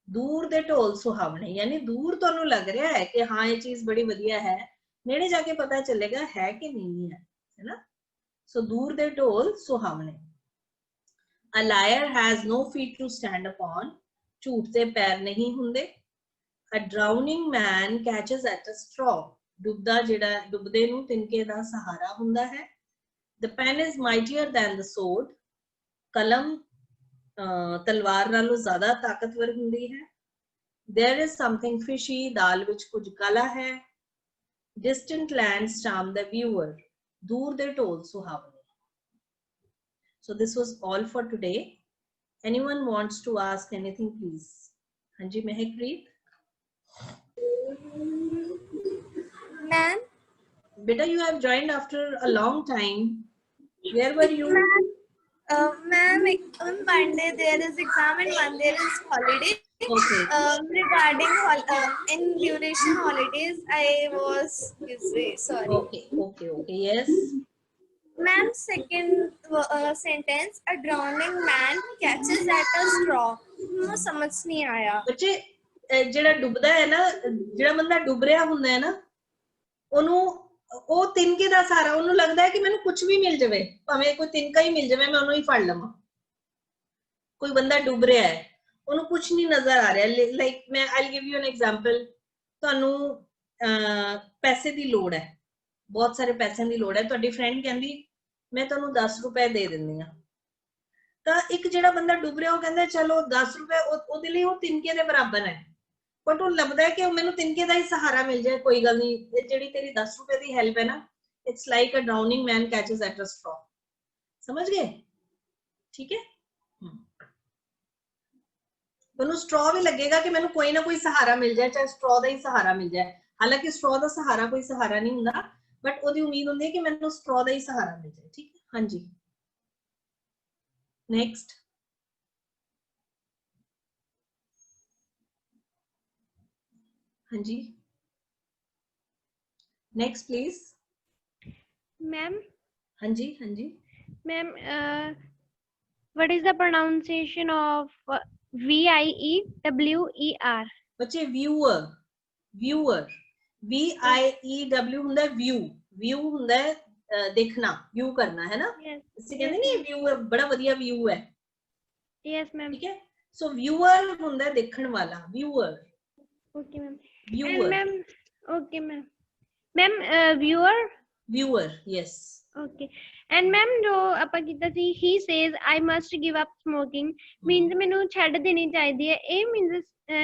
दूर ਦੇ ਢੋਲ ਸੁਹਾਵਣੇ यानी दूर ਤੁਹਾਨੂੰ ਲੱਗ ਰਿਹਾ है कि हाँ ये चीज बड़ी ਵਧੀਆ है, नेड़े जाके पता चलेगा है कि नहीं है ना। so दूर ਦੇ ਢੋਲ ਸੁਹਾਵਣੇ। A liar has no feet to stand upon। झूठ ਦੇ पैर नहीं ਹੁੰਦੇ। A drowning man catches at a straw। डुबदा ਜਿਹੜਾ डुबदे ਨੂੰ ਤਿਨਕੇ ਦਾ ਸਹਾਰਾ ਹੁੰਦਾ है। The pen is mightier than the sword। कलम तलवार नालों ज्यादा ताकतवर ਹੁੰਦੀ है। There is something fishy। दाल ਵਿੱਚ ਕੁਝ ਕਾਲਾ है। Distant lands charm the viewer। दूर ਦੇ ਢੋਲ ਸੁਹਾਵਣੇ। So this was all for today. Anyone wants to ask anything, please? Hanji Mehakpreet? Ma'am? Beta, you have joined after a long time. Where were you? Ma'am, on Monday there is exam and Monday there is holiday. Okay. Regarding in duration holidays, I was busy. Sorry. Okay. Yes. Ma'am, second sentence, a drowning man catches at a straw। मुझे समझ नहीं आया। बच्चे ਜਿਹੜਾ ਡੁੱਬਦਾ ਹੈ ਨਾ, ਜਿਹੜਾ ਬੰਦਾ ਡੁੱਬ ਰਿਹਾ ਹੁੰਦਾ ਹੈ ਨਾ, ਉਹਨੂੰ ਉਹ ਤਿਨਕੇ ਦਾ ਸਹਾਰਾ, ਉਹਨੂੰ ਲੱਗਦਾ ਹੈ ਕਿ ਮੈਨੂੰ ਕੁਝ ਵੀ ਮਿਲ ਜਾਵੇ, ਭਾਵੇਂ ਕੋਈ ਤਿਨਕਾ ਹੀ ਮਿਲ ਜਾਵੇ, ਮੈਂ ਉਹਨੂੰ ਹੀ ਫੜ ਲਵਾਂ। ਕੋਈ ਬੰਦਾ ਡੁੱਬ ਰਿਹਾ ਹੈ, ਉਹਨੂੰ ਕੁਝ ਨਹੀਂ ਨਜ਼ਰ ਆ ਰਿਹਾ। ਲਾਈਕ ਮੈਂ ਆਈ ਗਿਵ ਯੂ ਐਨ ਐਗਜ਼ਾਮਪਲ। ਤੁਹਾਨੂੰ ਪੈਸੇ ਦੀ ਲੋੜ ਹੈ, ਬਹੁਤ ਸਾਰੇ ਪੈਸਿਆਂ ਦੀ ਲੋੜ ਹੈ। ਤੁਹਾਡੀ ਫਰੈਂਡ ਕਹਿੰਦੀ मैं ਤੁਹਾਨੂੰ 10 ਰੁਪਏ ਦੇ ਦਿੰਦੀ ਆ, ਤਾਂ ਇੱਕ ਜਿਹੜਾ ਬੰਦਾ ਡੁੱਬ ਰਿਹਾ ਉਹ ਕਹਿੰਦਾ ਚਲੋ 10 ਰੁਪਏ ਉਹਦੇ ਲਈ ਉਹ ਤਿਨਕੇ ਦੇ ਬਰਾਬਰ ਹੈ, ਬਟ ਉਹ ਲੱਭਦਾ ਹੈ ਕਿ ਮੈਨੂੰ ਤਿਨਕੇ ਦਾ ਹੀ ਸਹਾਰਾ ਮਿਲ ਜਾਏ, ਕੋਈ ਗੱਲ ਨਹੀਂ, ਇਹ ਜਿਹੜੀ ਤੇਰੀ 10 ਰੁਪਏ ਦੀ ਹੈਲਪ ਹੈ ਨਾ, it's like a drowning man catches at a straw. ਸਮਝ ਗਏ? ਠੀਕ ਹੈ। ਉਹਨੂੰ ਸਟ੍ਰॉ ਵੀ ਲੱਗੇਗਾ ਕਿ ਮੈਨੂੰ ਕੋਈ ਨਾ ਕੋਈ ਸਹਾਰਾ ਮਿਲ ਜਾਏ, ਚਾਹੇ ਸਟ੍ਰॉ ਦਾ ਹੀ ਸਹਾਰਾ ਮਿਲ ਜਾਏ। ਹਾਲਾਂਕਿ ਸਟ੍ਰॉ ਦਾ ਸਹਾਰਾ ਕੋਈ ਸਹਾਰਾ ਨਹੀਂ ਹੁੰਦਾ, ਬਟ ਉਹਦੀ ਉਮੀਦ ਹੁੰਦੀ ਹੈ ਕਿ ਮੈਨੂੰ ਸਟ੍ਰॉ ਦਾ ਹੀ ਸਹਾਰਾ ਮਿਲ ਜਾਏ। ਠੀਕ ਹੈ, ਹਾਂਜੀ ਨੈਕਸਟ। ਹਾਂਜੀ नेक्स्ट प्लीज मैम। हाँ जी हाँ जी ma'am what is the pronunciation of VIEWER? बच्चे व्यूअर, व्यूअर VIEW ਹੁੰਦਾ व्यू, व्यू ਹੁੰਦਾ देखना, व्यू करना है ना। इसे कहते नहीं व्यू बड़ा बढ़िया व्यू है। Yes ma'am. ठीक है, सो व्यूअर ਹੁੰਦਾ देखने वाला, viewer. Okay ma'am. Viewer ma'am okay ma'am. Ma'am viewer, viewer yes. Okay and ma'am जो ਆਪਾਂ ਕੀਤਾ ਸੀ he says I must give up smoking means ਮੈਨੂੰ ਛੱਡ ਦੇਣੀ ਚਾਹੀਦੀ ਹੈ, ਇਹ means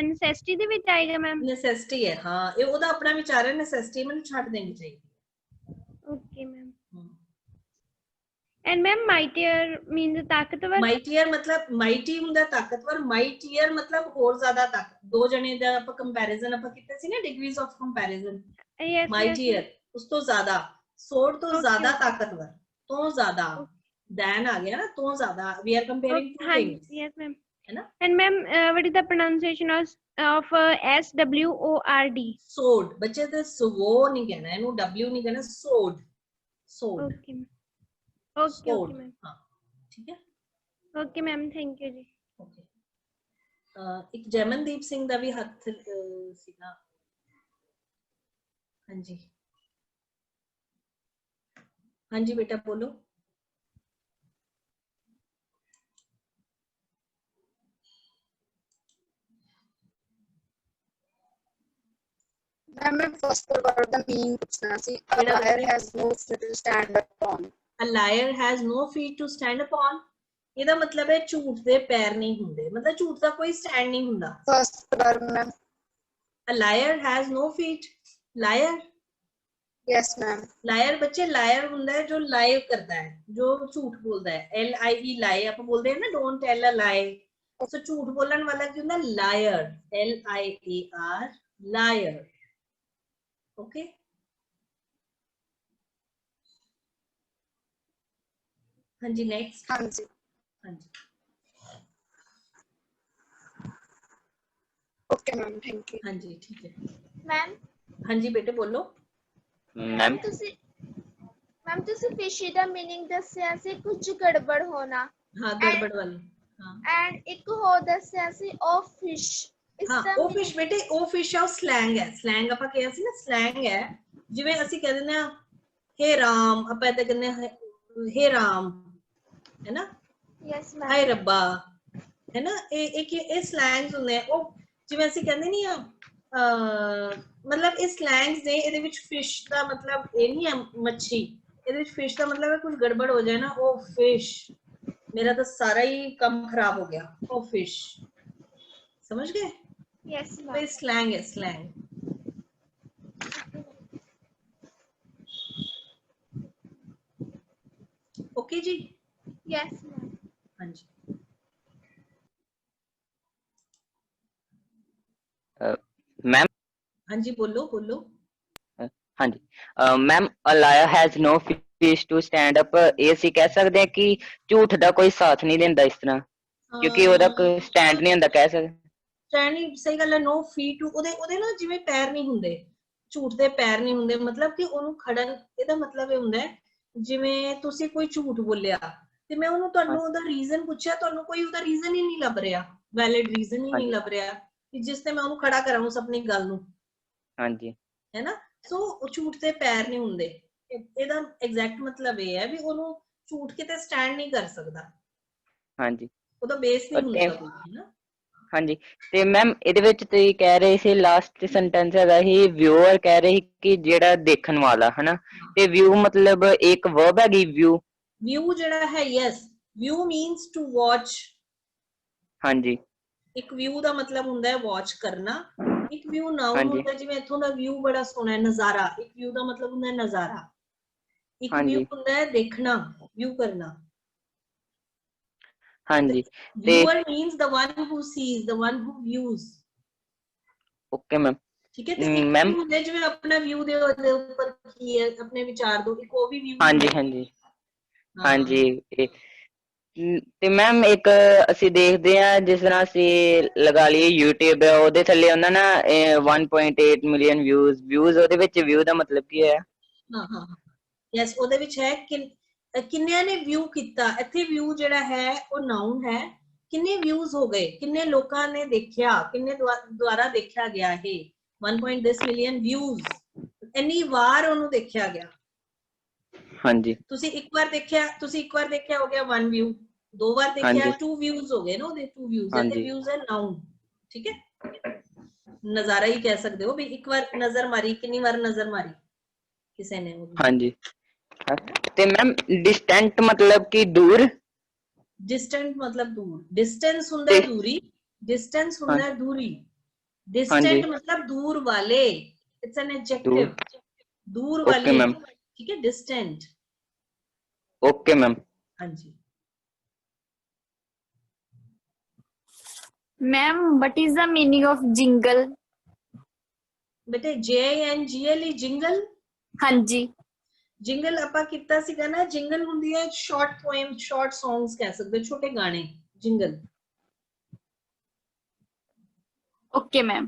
necessity ਦੇ ਵਿੱਚ ਆਏਗਾ ਮੈਮ? necessity ਹੈ ਹਾਂ, ਇਹ ਉਹਦਾ ਆਪਣਾ ਵਿਚਾਰ ਹੈ, necessity ਮੈਨੂੰ ਛੱਡ ਦੇਣੀ ਚਾਹੀਦੀ। Okay ma'am. And ma'am mightier means ਤਾਕਤਵਰ? mightier मतलब mighty ਹੁੰਦਾ ਤਾਕਤਵਰ, mightier मतलब ਹੋਰ ਜ਼ਿਆਦਾ ਤਾਕਤ। ਦੋ ਜਣੇ ਦਾ ਆਪਾਂ ਕੰਪੈਰੀਜ਼ਨ ਆਪਾਂ ਕੀਤਾ ਸੀ ਨਾ, degrees of comparison। yes mightier ਉਸ ਤੋਂ ਜ਼ਿਆਦਾ, sword ਤੋਂ ਜ਼ਿਆਦਾ ਤਾਕਤਵਰ, ਤੋਂ ਜ਼ਿਆਦਾ dan ਆ ਗਿਆ ਨਾ, ਤੋਂ ਜ਼ਿਆਦਾ। we are comparing two things। yes ma'am। है ना। and ma'am what is the pronunciation of SWORD? sword ਬੱਚੇ ਤੇ ਸਵੋ ਨਹੀਂ ਕਹਿਣਾ, ਇਹਨੂੰ w ਨਹੀਂ ਕਹਿਣਾ, sword, sword। okay okay okay ma'am। हाँ ठीक है okay ma'am, thank you ji. okay ਇੱਕ ਜੈਮਨਦੀਪ ਸਿੰਘ ਦਾ ਵੀ ਹੱਥ ਸੀਗਾ। हाँ जी हाँ जी बेटा बोलो। मैं फर्स्ट वर्ड द मीनिंग पूछना सी। A liar has no feet to stand upon। A liar has no feet to stand upon, ਇਹਦਾ ਮਤਲਬ ਹੈ ਝੂਠ ਦੇ ਪੈਰ ਨਹੀਂ ਹੁੰਦੇ, ਮਤਲਬ ਝੂਠ ਦਾ ਕੋਈ ਸਟੈਂਡ ਨਹੀਂ ਹੁੰਦਾ। First word ma'am. A liar has no feet, liar। yes ma'am. liar ਬੱਚੇ liar ਹੁੰਦਾ ਹੈ ਜੋ lie ਕਰਦਾ ਹੈ, ਜੋ ਝੂਠ ਬੋਲਦਾ ਹੈ। LIE lie ਆਪਾਂ ਬੋਲਦੇ ਹਾਂ ਨਾ, don't tell a lie। ਸੋ ਝੂਠ ਬੋਲਣ ਵਾਲਾ ਕੀ ਹੁੰਦਾ? liar, LIAR, liar। okay हाँ जी नेक्स्ट। हाँ जी हाँ जी ओके मैम, थैंक यू। हाँ जी ठीक है मैम। हाँ जी बेटे बोलो। मैम मैम ਤੁਸੀਂ ਫਿਸ਼ੀ ਦਾ ਮੀਨਿੰਗ ਦੱਸਿਆ ਸੀ ਕੁਝ ਗੜਬੜ ਹੋਣਾ। हाँ गड़बड़ वाली। हाँ ਐਂਡ ਇੱਕ ਹੋਰ ਦੱਸਿਆ ਸੀ ਆਫ ਫਿਸ਼। हाँ ਉਹ ਫਿਸ਼ ਬੇਟੇ, ਉਹ ਫਿਸ਼ ਆ, ਸਲੈਂਗ ਹੈ। ਸਲੈਂਗ ਆਪਾਂ ਕਿਹਾ ਸੀ ਨਾ, ਸਲੈਂਗ ਹੈ। ਜਿਵੇਂ ਅਸੀਂ ਕਹਿ ਦਿੰਦੇ ਆ ਹੇ ਰਾਮ, ਆਪਾਂ ਏਦਾਂ ਕਹਿੰਦੇ ਆ ਹੇ ਰਾਮ, है ना। Yes ma'am. ਹਾਏ ਰੱਬਾ, है ना। ਇਹ ਸਲੈਂਗਸ ਹੁੰਦੇ ਆ। ਉਹ ਜਿਵੇਂ ਅਸੀਂ ਕਹਿੰਦੇ ਨਹੀਂ ਆ ਮਤਲਬ ਇਹ ਸਲੈਂਗਸ ਨੇ। ਇਹਦੇ ਵਿੱਚ ਫਿਸ਼ ਦਾ ਮਤਲਬ ਇਹ ਨਹੀਂ ਹੈ ਮੱਛੀ, ਇਹਦੇ ਵਿੱਚ ਫਿਸ਼ ਦਾ ਮਤਲਬ ਹੈ ਕੁਝ ਗੜਬੜ ਹੋ ਜਾਏ ਨਾ, ਉਹ ਫਿਸ਼, ਮੇਰਾ ਤਾਂ ਸਾਰਾ ਹੀ ਕੰਮ ਖਰਾਬ ਹੋ ਗਿਆ, ਉਹ ਫਿਸ਼। समझ गए? यस तो ये स्लैंग है, स्लैंग। ओके जी। Yes ma'am. हाँ जी मैम। हाँ जी बोलो बोलो। हाँ जी ma'am, a liar has no feet to stand up, ਇਹ ਅਸੀਂ ਕਹਿ ਸਕਦੇ ਹਾਂ ਕਿ ਝੂਠ ਦਾ ਕੋਈ ਸਾਥ ਨਹੀਂ ਦਿੰਦਾ ਇਸ ਤਰ੍ਹਾਂ, ਕਿਉਂਕਿ ਉਹਦਾ ਕੋਈ ਸਟੈਂਡ ਨਹੀਂ ਹੁੰਦਾ, ਕਹਿ ਸਕਦੇ। ਸਟੈਂਡ ਸਹੀ ਗੱਲ ਹੈ। no feet to, ਉਹਦੇ ਨਾ ਜਿਵੇਂ ਪੈਰ ਨਹੀਂ ਹੁੰਦੇ, ਝੂਠ ਦੇ ਪੈਰ ਨਹੀਂ ਹੁੰਦੇ, ਮਤਲਬ ਕਿ ਉਹਨੂੰ ਖੜਨ, ਇਹਦਾ ਮਤਲਬ ਇਹ ਹੁੰਦਾ ਹੈ ਜਿਵੇਂ ਤੁਸੀਂ ਕੋਈ ਝੂਠ ਬੋਲਿਆ ਤੇ ਮੈਂ ਉਹਨੂੰ ਤੁਹਾਨੂੰ ਉਹਦਾ ਰੀਜ਼ਨ ਪੁੱਛਿਆ, ਤੁਹਾਨੂੰ ਕੋਈ ਉਹਦਾ ਰੀਜ਼ਨ ਹੀ ਨਹੀਂ ਲੱਭ ਰਿਹਾ, ਵੈਲਿਡ ਰੀਜ਼ਨ ਹੀ ਨਹੀਂ ਲੱਭ ਰਿਹਾ ਕਿ ਜਿਸ ਤੇ ਮੈਂ ਉਹਨੂੰ ਖੜਾ ਕਰਾਂ ਉਸ ਆਪਣੀ ਗੱਲ ਨੂੰ। ਹਾਂਜੀ ਹੈ ਨਾ। ਸੋ ਉਹ ਝੂਠ ਦੇ ਪੈਰ ਨਹੀਂ ਹੁੰਦੇ, ਇਹਦਾ ਐਗਜ਼ੈਕਟ ਮਤਲਬ ਇਹ ਹੈ ਵੀ ਉਹਨੂੰ ਝੂਠ ਕਿਤੇ ਸਟੈਂਡ ਨਹੀਂ ਕਰ ਸਕਦਾ। ਹਾਂਜੀ ਉਹਦਾ ਬੇਸ ਨਹੀਂ ਹੁੰਦਾ ਕੋਈ, ਹੈ ਨਾ। ਹਾਂਜੀ ਤੇ ਮੈਮ ਇਹਦੇ ਵਿੱਚ ਤੁਸੀਂ ਕਹਿ ਰਹੇ ਸੀ ਲਾਸਟ ਸੈਂਟੈਂਸ ਹੈਗਾ ਸੀ ਵਿਊਅਰ, ਕਹਿ ਰਹੇ ਸੀ ਕਿ ਜਿਹੜਾ ਦੇਖਣ ਵਾਲਾ, ਹਨਾ। ਤੇ ਵਿਊ ਮਤਲਬ ਇੱਕ ਵਰਬ ਹੈਗੀ ਵਿਊ। ਵਿਊ ਜਿਹੜਾ ਹੈ, yes, view means to watch. ਹਾਂਜੀ ਇੱਕ ਵਿਊ ਦਾ ਮਤਲਬ ਹੁੰਦਾ ਹੈ ਵਾਚ ਕਰਨਾ। ਇੱਕ ਵਿਊ ਨਾਉਨ ਹੁੰਦਾ, ਜਿਵੇਂ ਇੱਥੋਂ ਦਾ ਵਿਊ ਬੜਾ ਸੋਹਣਾ ਹੈ, ਨਜ਼ਾਰਾ। ਇੱਕ ਵਿਊ ਦਾ ਮਤਲਬ ਹੁੰਦਾ ਹੈ ਨਜ਼ਾਰਾ। ਇੱਕ ਵਿਊ ਹੁੰਦਾ ਹੈ ਦੇਖਣਾ, ਵਿਊ ਕਰਨਾ। ਹਾਂਜੀ viewer means the one who sees, the one who views। Okay ma'am ਠੀਕ ਹੈ। ਤੇ ਇੱਕ ਮੈਮ view ਹੁੰਦੇ ਜਿਵੇਂ ਆਪਣਾ ਵਿਊ ਦੇ ਉਹਦੇ ਉੱਪਰ ਕੀ ਹੈ, ਆਪਣੇ ਵਿਚਾਰ ਦੋ, ਇੱਕ ਉਹ ਵੀ ਵਿਊ ਹਾਂਜੀ ਹਾਂਜੀ ਹਾਂਜੀ। ਤੇ ਮੈਮ ਇੱਕ ਅਸੀਂ ਦੇਖਦੇ ਹਾਂ, ਜਿਸ ਤਰ੍ਹਾਂ ਅਸੀਂ ਲਗਾ ਲਈਏ YouTube ਹੈ, ਉਹਦੇ ਥੱਲੇ ਉਹਨਾਂ ਨਾ 1.8 ਮਿਲੀਅਨ ਵਿਊਜ਼ ਉਹਦੇ ਵਿੱਚ ਵਿਊ ਦਾ ਮਤਲਬ ਕੀ ਹੈ? ਹਾਂ ਯੈਸ, ਉਹਦੇ ਵਿੱਚ ਹੈ ਕਿੰਨਿਆਂ ਨੇ ਵਿਊ ਕੀਤਾ। ਇੱਥੇ ਵਿਊ ਜਿਹੜਾ ਹੈ ਉਹ ਨਾउਨ ਹੈ, ਕਿੰਨੇ ਵਿਊਜ਼ ਹੋ ਗਏ, ਕਿੰਨੇ ਲੋਕਾਂ ਨੇ ਦੇਖਿਆ, ਕਿੰਨੇ ਦੁਆਰਾ ਦੇਖਿਆ ਗਿਆ ਇਹ 1.10 ਮਿਲੀਅਨ ਵਿਊਜ਼, ਇੰਨੀ ਵਾਰ ਉਹਨੂੰ ਦੇਖਿਆ ਗਿਆ। ਹਾਂਜੀ ਤੁਸੀਂ ਇੱਕ ਵਾਰ ਦੇਖਿਆ ਹੋ ਗਿਆ 1 ਵਿਊ, 2 ਵਾਰ ਦੇਖਿਆ 2 ਵਿਊਜ਼ ਹੋ ਗਏ ਨਾ ਉਹਦੇ, 2 ਵਿਊਜ਼ ਹੈ ਤੇ ਵਿਊਜ਼ ਹੈ ਨਾउਨ। ਠੀਕ ਹੈ, ਨਜ਼ਾਰਾ ਹੀ ਕਹਿ ਸਕਦੇ ਹੋ ਵੀ ਇੱਕ ਵਾਰ ਨਜ਼ਰ ਮਾਰੀ, ਕਿੰਨੀ ਵਾਰ ਨਜ਼ਰ ਮਾਰੀ ਕਿਸੇ ਨੇ। ਹਾਂਜੀ। ਤੇ ਮੈਮ ਡਿਸਟੈਂਟ ਮਤਲਬ ਕਿ ਦੂਰ? डिस्टेंट मतलब दूर, डिस्टेंस ਹੁੰਦਾ ਹੈ ਦੂਰੀ, डिस्टेंस ਹੁੰਦਾ ਹੈ ਦੂਰੀ, डिस्टेंट मतलब दूर वाले, इट्स एन एडजेक्टिव, दूर वाले। ठीक है, डिस्टेंट। Okay ma'am. हाँ जी ma'am, what is the meaning of jingle? बेटे JINGL जिंगल। हाँ जी। जिंगल ਆਪਾਂ ਕੀਤਾ ਸੀਗਾ ਨਾ, ਜਿੰਗਲ ਹੁੰਦੀ ਹੈ ਸ਼ਾਰਟ ਪੋਇਮ, ਸ਼ਾਰਟ ਸੌਂਗਸ ਕਹਿ ਸਕਦੇ, ਛੋਟੇ ਗਾਣੇ, ਜਿੰਗਲ। Okay ma'am.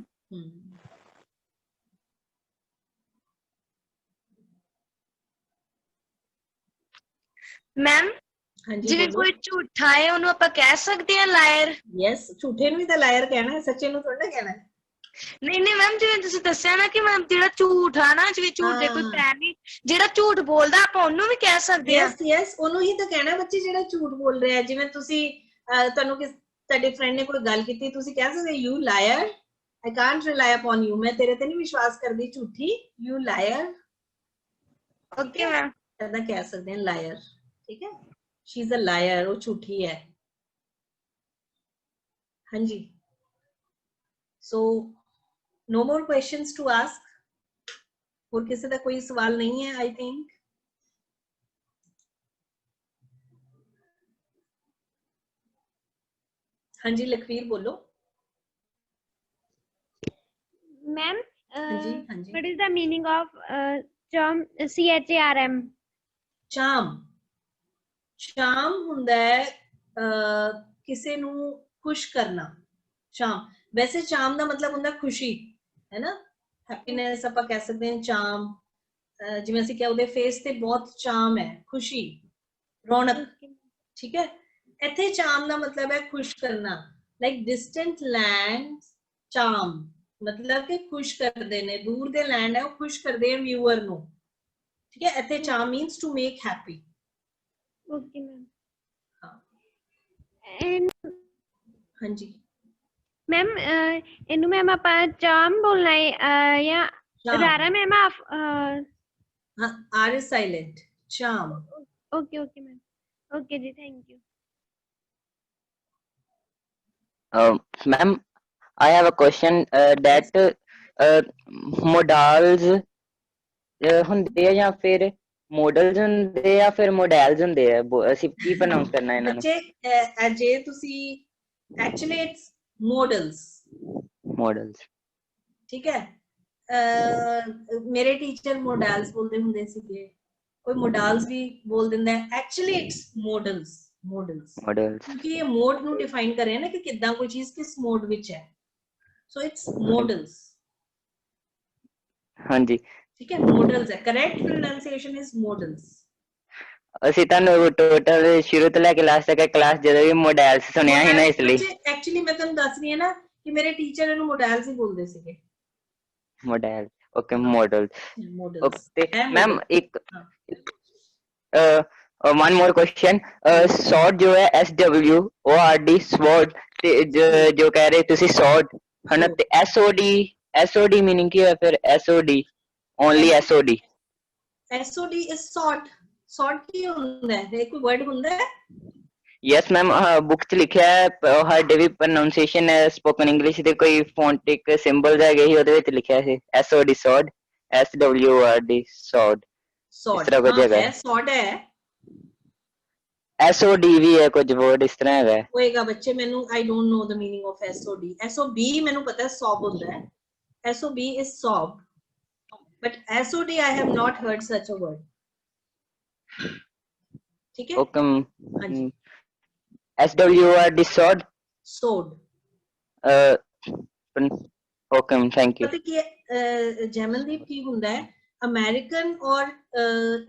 ਮੈਮ ਜਿਵੇਂ ਕੋਈ ਝੂਠਾ ਹੈ ਉਹਨੂੰ ਆਪਾਂ ਕਹਿ ਸਕਦੇ ਹਾਂ ਲਾਇਰ? ਯੈਸ, ਝੂਠੇ ਨੂੰ ਵੀ ਤਾਂ ਲਾਇਰ ਕਹਿਣਾ ਹੈ, ਸੱਚੇ ਨੂੰ ਥੋੜਾ ਕਹਿਣਾ ਹੈ। ਨਹੀਂ ਨਹੀਂ ਮੈਮ, ਜਿਵੇਂ ਤੁਸੀਂ ਦੱਸਿਆ ਨਾ ਕਿ ਮੈਮ ਜਿਹੜਾ ਝੂਠ ਆ ਨਾ, ਜਿਵੇਂ ਝੂਠ ਦੇ ਕੋਈ ਪੈਰ ਨਹੀਂ, ਜਿਹੜਾ ਝੂਠ ਬੋਲਦਾ ਆਪਾਂ ਉਹਨੂੰ ਵੀ ਕਹਿ ਸਕਦੇ ਹਾਂ। ਯੈਸ, ਉਹਨੂੰ ਹੀ ਤਾਂ ਕਹਿਣਾ ਬੱਚੇ, ਜਿਹੜਾ ਝੂਠ ਬੋਲ ਰਿਹਾ। ਜਿਵੇਂ ਤੁਸੀਂ ਤੁਹਾਨੂੰ ਤੁਹਾਡੇ ਫਰੈਂਡ ਨੇ ਕੋਈ ਗੱਲ ਕੀਤੀ, ਤੁਸੀਂ ਕਹਿ ਸਕਦੇ you lawyer, I can't rely upon you, ਮੈਂ ਤੇਰੇ ਤੇ ਨਹੀਂ ਵਿਸ਼ਵਾਸ ਕਰਦੀ, ਝੂਠੀ, ਯੂ ਲਾਇਰ। ਓਕੇ ਮੈਮ, ਏਦਾਂ ਕਹਿ ਸਕਦੇ ਹਾਂ ਲਾਇਰ। ਠੀਕ ਹੈ, ਸ਼ੀ ਇਜ਼ ਅ ਲਾਇਰ, ਉਹ ਝੂਠੀ ਹੈ। ਹਾਂਜੀ, ਸੋ no more questions to ask. ਹੋਰ ਕਿਸੇ ਦਾ ਕੋਈ ਸਵਾਲ ਨਹੀਂ ਹੈ? I think ਹਾਂਜੀ ਲਖਵੀਰ ਬੋਲੋ। Ma'am, what is the meaning of charm? CHARM? Charm ਹੁੰਦਾ ਹੈ ਕਿਸੇ ਨੂੰ ਖੁਸ਼ ਕਰਨਾ। ਚਾਮ, ਵੈਸੇ ਚਾਮ ਦਾ ਮਤਲਬ ਹੁੰਦਾ ਖੁਸ਼ੀ, ਹੈ ਨਾ, ਹੈਪੀਨੈਸ ਆਪਾਂ ਕਹਿ ਸਕਦੇ ਹਾਂ ਚਾਮ। ਜਿਵੇਂ ਅਸੀਂ ਕਿਹਾ ਉਹਦੇ ਫੇਸ ਤੇ ਬਹੁਤ ਚਾਮ ਹੈ, ਖੁਸ਼ੀ, ਰੌਣਕ। ਠੀਕ ਹੈ, ਇੱਥੇ ਚਾਮ ਦਾ ਮਤਲਬ ਹੈ ਖੁਸ਼ ਕਰਨਾ। ਲਾਈਕ ਡਿਸਟੈਂਟ ਲੈਂਡ ਚਾਮ ਮਤਲਬ ਕਿ ਖੁਸ਼ ਕਰਦੇ ਨੇ, ਦੂਰ ਦੇ ਲੈਂਡ ਹੈ ਉਹ ਖੁਸ਼ ਕਰਦੇ ਆ ਵਿਊਅਰ ਨੂੰ। ਠੀਕ ਹੈ, ਇੱਥੇ charm means to make happy. Okay ma'am. And ਹਾਂਜੀ मैम, इन्हू मैम आप चाम बोलना है या रारा मैम आप? हाँ, R is silent, charm. Okay okay ma'am, okay जी, thank you. Ma'am, I have a question that modals ਹੁੰਦੇ ਆ ਜਾਂ ਫਿਰ ਮੋਡਲਸ ਹੁੰਦੇ ਆ, ਫਿਰ ਮੋਡਲਸ ਹੁੰਦੇ ਆ, ਅਸੀਂ ਕੀ ਪ੍ਰੋਨਾਂਸ ਕਰਨਾ ਇਹਨਾਂ ਨੂੰ? ਬੱਚੇ ਜੇ ਤੁਸੀਂ ਐਕਚੁਅਲੀ ਇਟਸ ਮੋਡਲਸ। ਠੀਕ ਹੈ, ਮੇਰੇ ਟੀਚਰ ਮੋਡਲਸ ਬੋਲਦੇ ਹੁੰਦੇ ਸੀਗੇ, ਕੋਈ ਮੋਡਲਸ ਵੀ ਬੋਲ ਦਿੰਦਾ ਹੈ। ਐਕਚੁਅਲੀ ਇਟਸ ਮੋਡਲਸ ਕਿਉਂਕਿ ਇਹ ਮੋਡ ਨੂੰ ਡਿਫਾਈਨ ਕਰ ਰਿਹਾ ਨਾ ਕਿ ਕਿੱਦਾਂ ਕੋਈ ਚੀਜ਼ ਕਿਸ ਮੋਡ ਵਿੱਚ ਹੈ, ਸੋ ਇਟਸ ਮੋਡਲਸ। ਹਾਂਜੀ ਠੀਕ ਹੈ, ਮੋਡਲਸ ਹੈ, ਕਰੈਕਟ ਪ੍ਰੋਨਾਂਸੀਏਸ਼ਨ ਇਜ਼ ਮੋਡਲਸ। ਅਸੀਂ ਤੁਹਾਨੂੰ ਟੋਟਲ ਸ਼ੁਰੂ ਤੋਂ ਲੈ ਕੇ ਲਾਸਟ ਤੱਕ ਕਲਾਸ ਜਦੋਂ ਵੀ ਮੋਡਲਸ ਸੁਣਿਆ ਸੀ ਨਾ, ਇਸ ਲਈ ਐਕਚੁਅਲੀ ਮੈਂ ਤੁਹਾਨੂੰ ਦੱਸ ਰਹੀ ਹਾਂ ਨਾ ਕਿ ਮੇਰੇ ਟੀਚਰ ਇਹਨੂੰ ਮੋਡਲਸ ਹੀ ਬੋਲਦੇ ਸੀਗੇ। Model, okay, models. Okay ma'am, ਇੱਕ one more question, sword जो है SWORD sword, ਤੇ ਜੋ ਕਹਿ ਰਹੇ ਤੁਸੀਂ sword ਹਨਾ, ਤੇ SOD meaning ਕੀ ਹੈ ਫਿਰ? SOD only SOD is sword ਕੀ ਹੁੰਦਾ ਹੈ? ਕੋਈ word ਹੁੰਦਾ ਹੈ? ਯੈਸ ਮੈਮ, ਬੁੱਕ ਚ ਲਿਖਿਆ ਹੈ, ਸਾਡੇ ਵੀ ਪ੍ਰੋਨਾਂਸੀਏਸ਼ਨ ਸਪੋਕਨ ਇੰਗਲਿਸ਼ ਦੇ ਕੋਈ ਫੋਨਟਿਕ ਸਿੰਬਲਸ ਹੈਗੇ ਸੀ, ਉਹਦੇ ਵਿੱਚ ਲਿਖਿਆ ਸੀ SOD sword, SWORD sword, ਇਸ ਤਰ੍ਹਾਂ ਕੁਝ ਹੈਗਾ। sword ਹੈ, SOD ਵੀ ਹੈ, ਕੁਝ ਵਰਡ ਇਸ ਤਰ੍ਹਾਂ ਹੈਗਾ ਹੋਏਗਾ ਬੱਚੇ। ਮੈਨੂੰ I don't know the meaning of SOD। SOB ਮੈਨੂੰ ਪਤਾ ਹੈ, ਸੌਬ ਹੁੰਦਾ ਹੈ, SOB is sob, but SOD I have not heard such a word. ठीक है? Okay. हाँ जी. SWORD sod. Sod. Okay, thank you. पता कि जैमनदीप की ਹੁੰਦਾ है अमेरिकन और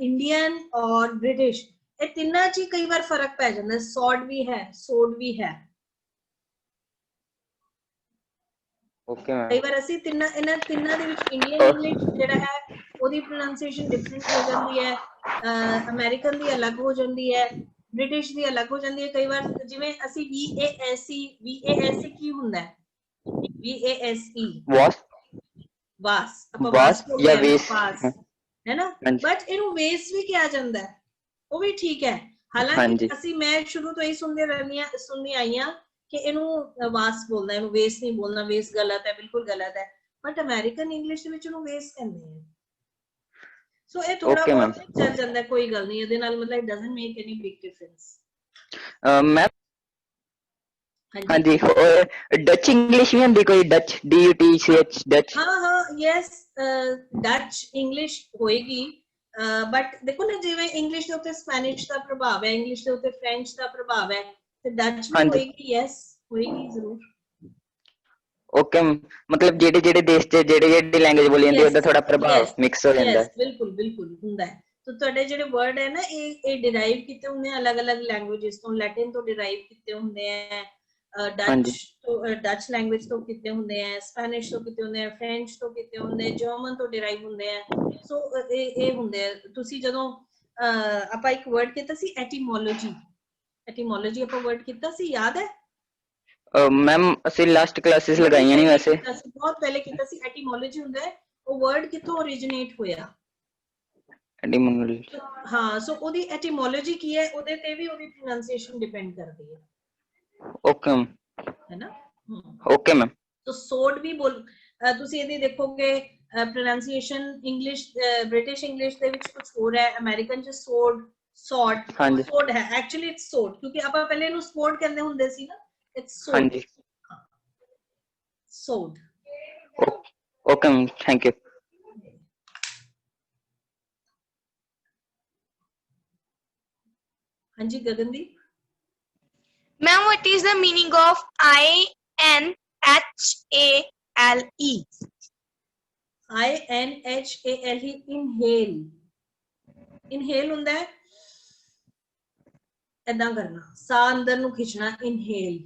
इंडियन और ब्रिटिश, ਇਹ ਤਿੰਨਾਂ 'ਚ ਕਈ ਵਾਰ ਫਰਕ ਪੈ ਜਾਂਦਾ, ਸੌਡ ਵੀ ਹੈ, ਸੋਡ ਵੀ ਹੈ। Okay ma'am. ਕਈ ਵਾਰ ਅਸੀਂ ਇਹਨਾਂ ਤਿੰਨਾਂ ਦੇ ਵਿੱਚ ਇੰਡੀਅਨ ਇੰਗਲਿਸ਼ ਜਿਹੜਾ ਹੈ ਉਹਦੀ ਪ੍ਰੋਨਾਂਸੀਏਸ਼ਨ ਡਿਫਰੈਂਟ ਹੋ ਜਾਂਦੀ ਹੈ, ਅਮਰੀਕਨ ਦੀ ਅਲੱਗ ਹੋ ਜਾਂਦੀ ਹੈ, ਬ੍ਰਿਟਿਸ਼ ਦੀ ਅਲੱਗ ਹੋ ਜਾਂਦੀ ਹੈ। ਕਈ ਵਾਰ ਜਿਵੇਂ ਅਸੀਂ VASE ਕੀ ਹੁੰਦਾ ਹੈ? VASE ਵਾਸ, ਆਪਾਂ ਵਾਸ ਬੋਲਦੇ ਹਾਂ ਵਾਸ, ਹੈ ਨਾ, ਬਟ ਇਹਨੂੰ ਵੇਸ ਵੀ ਕਿਹਾ ਜਾਂਦਾ ਹੈ, ਉਹ ਵੀ ਠੀਕ ਹੈ। ਹਾਲਾਂਕਿ ਅਸੀਂ ਮੈਂ ਸ਼ੁਰੂ ਤੋਂ ਹੀ ਸੁਣਦੀ ਆਈ ਹਾਂ ਕਿ ਇਹਨੂੰ ਵਾਸ ਬੋਲਦਾ, ਇਹਨੂੰ ਵੇਸ ਨਹੀਂ ਬੋਲਣਾ, ਵੇਸ ਗਲਤ ਹੈ, ਬਿਲਕੁਲ ਗਲਤ ਹੈ, ਬਟ ਅਮਰੀਕਨ ਇੰਗਲਿਸ਼ ਦੇ ਵਿੱਚ ਇਹਨੂੰ ਵੇਸ ਕਹਿੰਦੇ ਆ। ਸੋ ਇਹ ਥੋੜਾ ਬਹੁਤ ਚੱਲ ਜਾਂਦਾ, ਕੋਈ ਗੱਲ ਨਹੀਂ, ਇਹਦੇ ਨਾਲ ਮਤਲਬ it doesn't make any big difference. ਮੈਂ ਹਾਂਜੀ, ਡੱਚ ਇੰਗਲਿਸ਼ ਵੀ ਹੁੰਦੀ ਕੋਈ? Dutch DUTCH Dutch? ਹਾਂ ਯੈਸ, ਡੱਚ ਇੰਗਲਿਸ਼ ਹੋਏਗੀ, ਬਟ ਦੇਖੋ ਨਾ ਜਿਵੇਂ ਇੰਗਲਿਸ਼ ਦੇ ਉੱਤੇ ਸਪੈਨਿਸ਼ ਦਾ ਪ੍ਰਭਾਵ ਹੈ, ਇੰਗਲਿਸ਼ ਦੇ ਉੱਤੇ ਫ੍ਰੈਂਚ ਦਾ ਪ੍ਰਭਾਵ ਹੈ, ਤੇ ਡੱਚ ਵੀ ਹੋਏਗੀ, ਯੈਸ ਹੋਏਗੀ ਜ਼ਰੂਰ। ਓਕੇ, ਮਤਲਬ ਜਿਹੜੇ ਦੇਸ਼ 'ਚ ਜਿਹੜੀ ਲੈਂਗੁਏਜ ਬੋਲੀ ਜਾਂਦੀ ਉਹਦਾ ਥੋੜਾ ਪ੍ਰਭਾਵ ਮਿਕਸ ਹੋ ਜਾਂਦਾ। ਬਿਲਕੁਲ ਬਿਲਕੁਲ ਹੁੰਦਾ ਹੈ। तो ਤੁਹਾਡੇ ਜਿਹੜੇ ਵਰਡ ਹੈ ਨਾ ਇਹ ਡਿਰਾਈਵ ਕੀਤੇ ਹੁੰਦੇ ਆ ਅਲੱਗ-ਅਲੱਗ ਲੈਂਗੁਏजेस ਤੋਂ, ਲੈਟਿਨ ਤੋਂ ਡਿਰਾਈਵ ਕੀਤੇ ਹੁੰਦੇ ਆ, ਡੱਚ ਲੈਂਗੁਏਜ ਤੋਂ ਕੀਤੇ ਹੁੰਦੇ ਆ, ਸਪੈਨਿਸ਼ ਤੋਂ ਕੀਤੇ ਹੁੰਦੇ ਆ, ਫ੍ਰੈਂਚ ਤੋਂ ਕੀਤੇ ਹੁੰਦੇ ਆ, ਜਰਮਨ ਤੋਂ ਡਿਰਾਈਵ ਹੁੰਦੇ ਆ। ਸੋ ਇਹ ਹੁੰਦੇ ਆ। ਤੁਸੀਂ ਜਦੋਂ ਆਪਾਂ ਇੱਕ ਵਰਡ ਕੀਤਾ ਸੀ ਐਟੀਮੋਲੋਜੀ, ਐਟੀਮੋਲੋਜੀ ਆਪਾਂ ਵਰਡ ਕੀਤਾ ਸੀ, ਯਾਦ ਹੈ ਮੈਮ? ਅਸੀਂ ਲਾਸਟ ਕਲਾਸਿਸ ਲਗਾਈਆਂ ਨਹੀਂ ਵੈਸੇ, ਬਹੁਤ ਪਹਿਲੇ ਕੀਤਾ ਸੀ। ਐਟੀਮੋਲੋਜੀ ਹੁੰਦਾ ਹੈ ਉਹ ਵਰਡ ਕਿੱਥੋਂ ਓਰੀਜਿਨੇਟ ਹੋਇਆ। ਹਾਂ, ਸੋ ਉਹਦੀ ਐਟੀਮੋਲੋਜੀ ਕੀ ਹੈ, ਉਹਦੇ ਤੇ ਵੀ ਉਹਦੀ ਪ੍ਰੋਨਾਂਸੀਏਸ਼ਨ ਡਿਪੈਂਡ ਕਰਦੀ ਹੈ। ਓਕੇ ਹੈ ਨਾ? Okay ma'am. ਸੋ ਸੋਡ ਵੀ ਬੋਲ, ਤੁਸੀਂ ਇਹਦੀ ਦੇਖੋਗੇ ਪ੍ਰੋਨਾਂਸੀਏਸ਼ਨ ਇੰਗਲਿਸ਼, ਬ੍ਰਿਟਿਸ਼ ਇੰਗਲਿਸ਼ ਦੇ ਵਿੱਚ ਕੁਝ ਹੋਰ ਹੈ, ਅਮਰੀਕਨ ਚ ਸੋਡ, ਸੌਟ, ਸੋਡ ਹੈ, ਐਕਚੁਅਲੀ ਇਟਸ ਸੋਡ, ਕਿਉਂਕਿ ਆਪਾਂ ਪਹਿਲੇ ਇਹਨੂੰ ਸਪੋਰਟ ਕਹਿੰਦੇ ਹੁੰਦੇ ਸੀ ਨਾ, ਇਟਸ ਸੋਡ। ਹਾਂਜੀ, sword. Okay ma'am, thank you. ਹਾਂਜੀ Gagandeep. Ma'am, what is the meaning of INHALE? INHALE, inhale. Inhale ਹੁੰਦਾ ਹੈ ਏਦਾਂ ਕਰਨਾ, ਸਾਹ ਅੰਦਰ ਨੂੰ ਖਿੱਚਣਾ, inhale.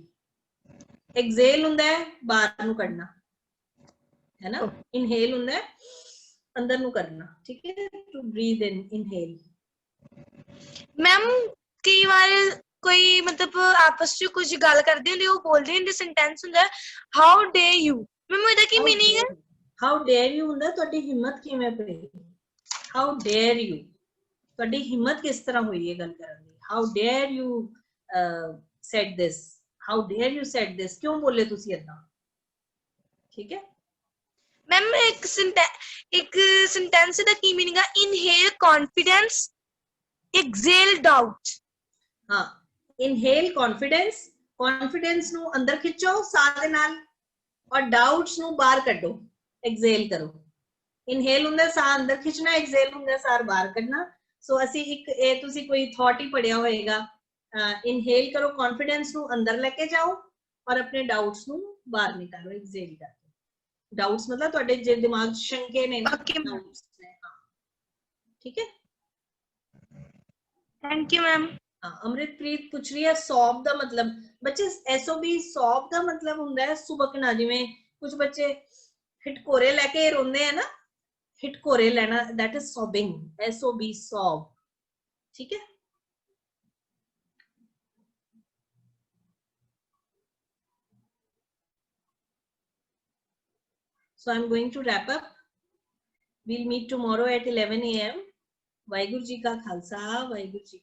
Exhale ਹੁੰਦਾ ਹੈ ਬਾਹਰ ਨੂੰ ਕੱਢਣਾ, ਹੈ ਨਾ? Inhale ਹੁੰਦਾ ਹੈ ਅੰਦਰ ਨੂੰ ਕਰਨਾ, ਠੀਕ ਹੈ? To breathe in, inhale. Ma'am, ਕਈ ਵਾਰ ਕੋਈ ਮਤਲਬ ਆਪਸ ਚ ਕੁਝ ਗੱਲ ਕਰਦੇ ਹੁੰਦੇ, ਉਹ ਬੋਲਦੇ ਹੁੰਦੇ, ਸੈਂਟੈਂਸ ਹੁੰਦਾ ਹਾਊ ਡੇਅਰ ਯੂ। ਮੈਮ ਇਹਦਾ ਕੀ ਮੀਨਿੰਗ ਹੈ? ਹਾਊ ਡੇਅਰ ਯੂ ਹੁੰਦਾ ਤੁਹਾਡੀ ਹਿੰਮਤ ਕਿਵੇਂ ਪਈ, ਹਾਊ ਡੇਅਰ ਯੂ, ਤੁਹਾਡੀ ਹਿੰਮਤ ਕਿਸ ਤਰ੍ਹਾਂ ਹੋਈ ਹੈ ਗੱਲ ਕਰਨ ਦੀ। How dare you said this, how dare you said this, ਕਿਉਂ ਬੋਲੇ ਤੁਸੀਂ ਏਦਾਂ, ਠੀਕ ਹੈ? ਮੈਮ ਇੱਕ ਸੈਂਟੈਂਸ ਦਾ ਕੀ ਮੀਨਿੰਗ ਹੈ? Inhale confidence, exhale doubt. ਹਾਂ, ਇਨਹੇਲ ਕੌਨਫੀਡੈਂਸ, ਕੌਨਫੀਡੈਂਸ ਨੂੰ ਅੰਦਰ ਖਿੱਚੋ ਸਾਹ ਦੇ ਨਾਲ, ਔਰ ਡਾਊਟਸ ਨੂੰ ਬਾਹਰ ਕੱਢੋ, ਐਕਸੇਲ ਕਰੋ। ਇਨਹੇਲ ਹੁੰਦਾ ਸਾਹ ਅੰਦਰ ਖਿੱਚਣਾ, ਐਕਸੇਲ ਹੁੰਦਾ ਸਾਹ ਬਾਹਰ ਕੱਢਣਾ। ਸੋ ਅਸੀਂ ਇੱਕ ਇਹ ਤੁਸੀਂ ਕੋਈ ਥਾਟ ਹੀ ਪੜਿਆ ਹੋਏਗਾ, ਇਨਹੇਲ ਕਰੋ, ਕੌਨਫੀਡੈਂਸ ਨੂੰ ਅੰਦਰ ਲੈ ਕੇ ਜਾਓ, ਔਰ ਆਪਣੇ ਡਾਊਟਸ ਨੂੰ ਬਾਹਰ ਨਿਕਾਲੋ, ਐਕਸੇਲ ਕਰਕੇ। ਡਾਊਟਸ ਮਤਲਬ ਤੁਹਾਡੇ ਜੇ ਦਿਮਾਗ 'ਚ ਸ਼ੰਕੇ ਨੇ, ਡਾਊਟਸ ਨੇ, ਹਾਂ, ਠੀਕ ਹੈ? Thank you ma'am. ਅਮਰਿਤਪ੍ਰੀਤ ਪੁੱਛ ਰਹੀ ਹੈ ਸੌਬ ਦਾ ਮਤਲਬ। ਬੱਚੇ SOB ਸੌਬ ਦਾ ਮਤਲਬ ਹੁੰਦਾ ਹੈ ਸੁਬਕਣਾ। ਜਿਵੇਂ ਕੁਝ ਬੱਚੇ ਹਿਟਕੋਰੇ ਲੈ ਕੇ ਰੋਂਦੇ ਆ ਨਾ, ਹਿਟਕੋਰੇ ਲੈਣਾ, that is sobbing, SOB sob, ਠੀਕ ਹੈ? So I'm going to wrap up. We'll meet tomorrow at 11 AM. Waheguru ji ਕਾ ਖਾਲਸਾ, ਵਾਹਿਗੁਰੂ ਜੀ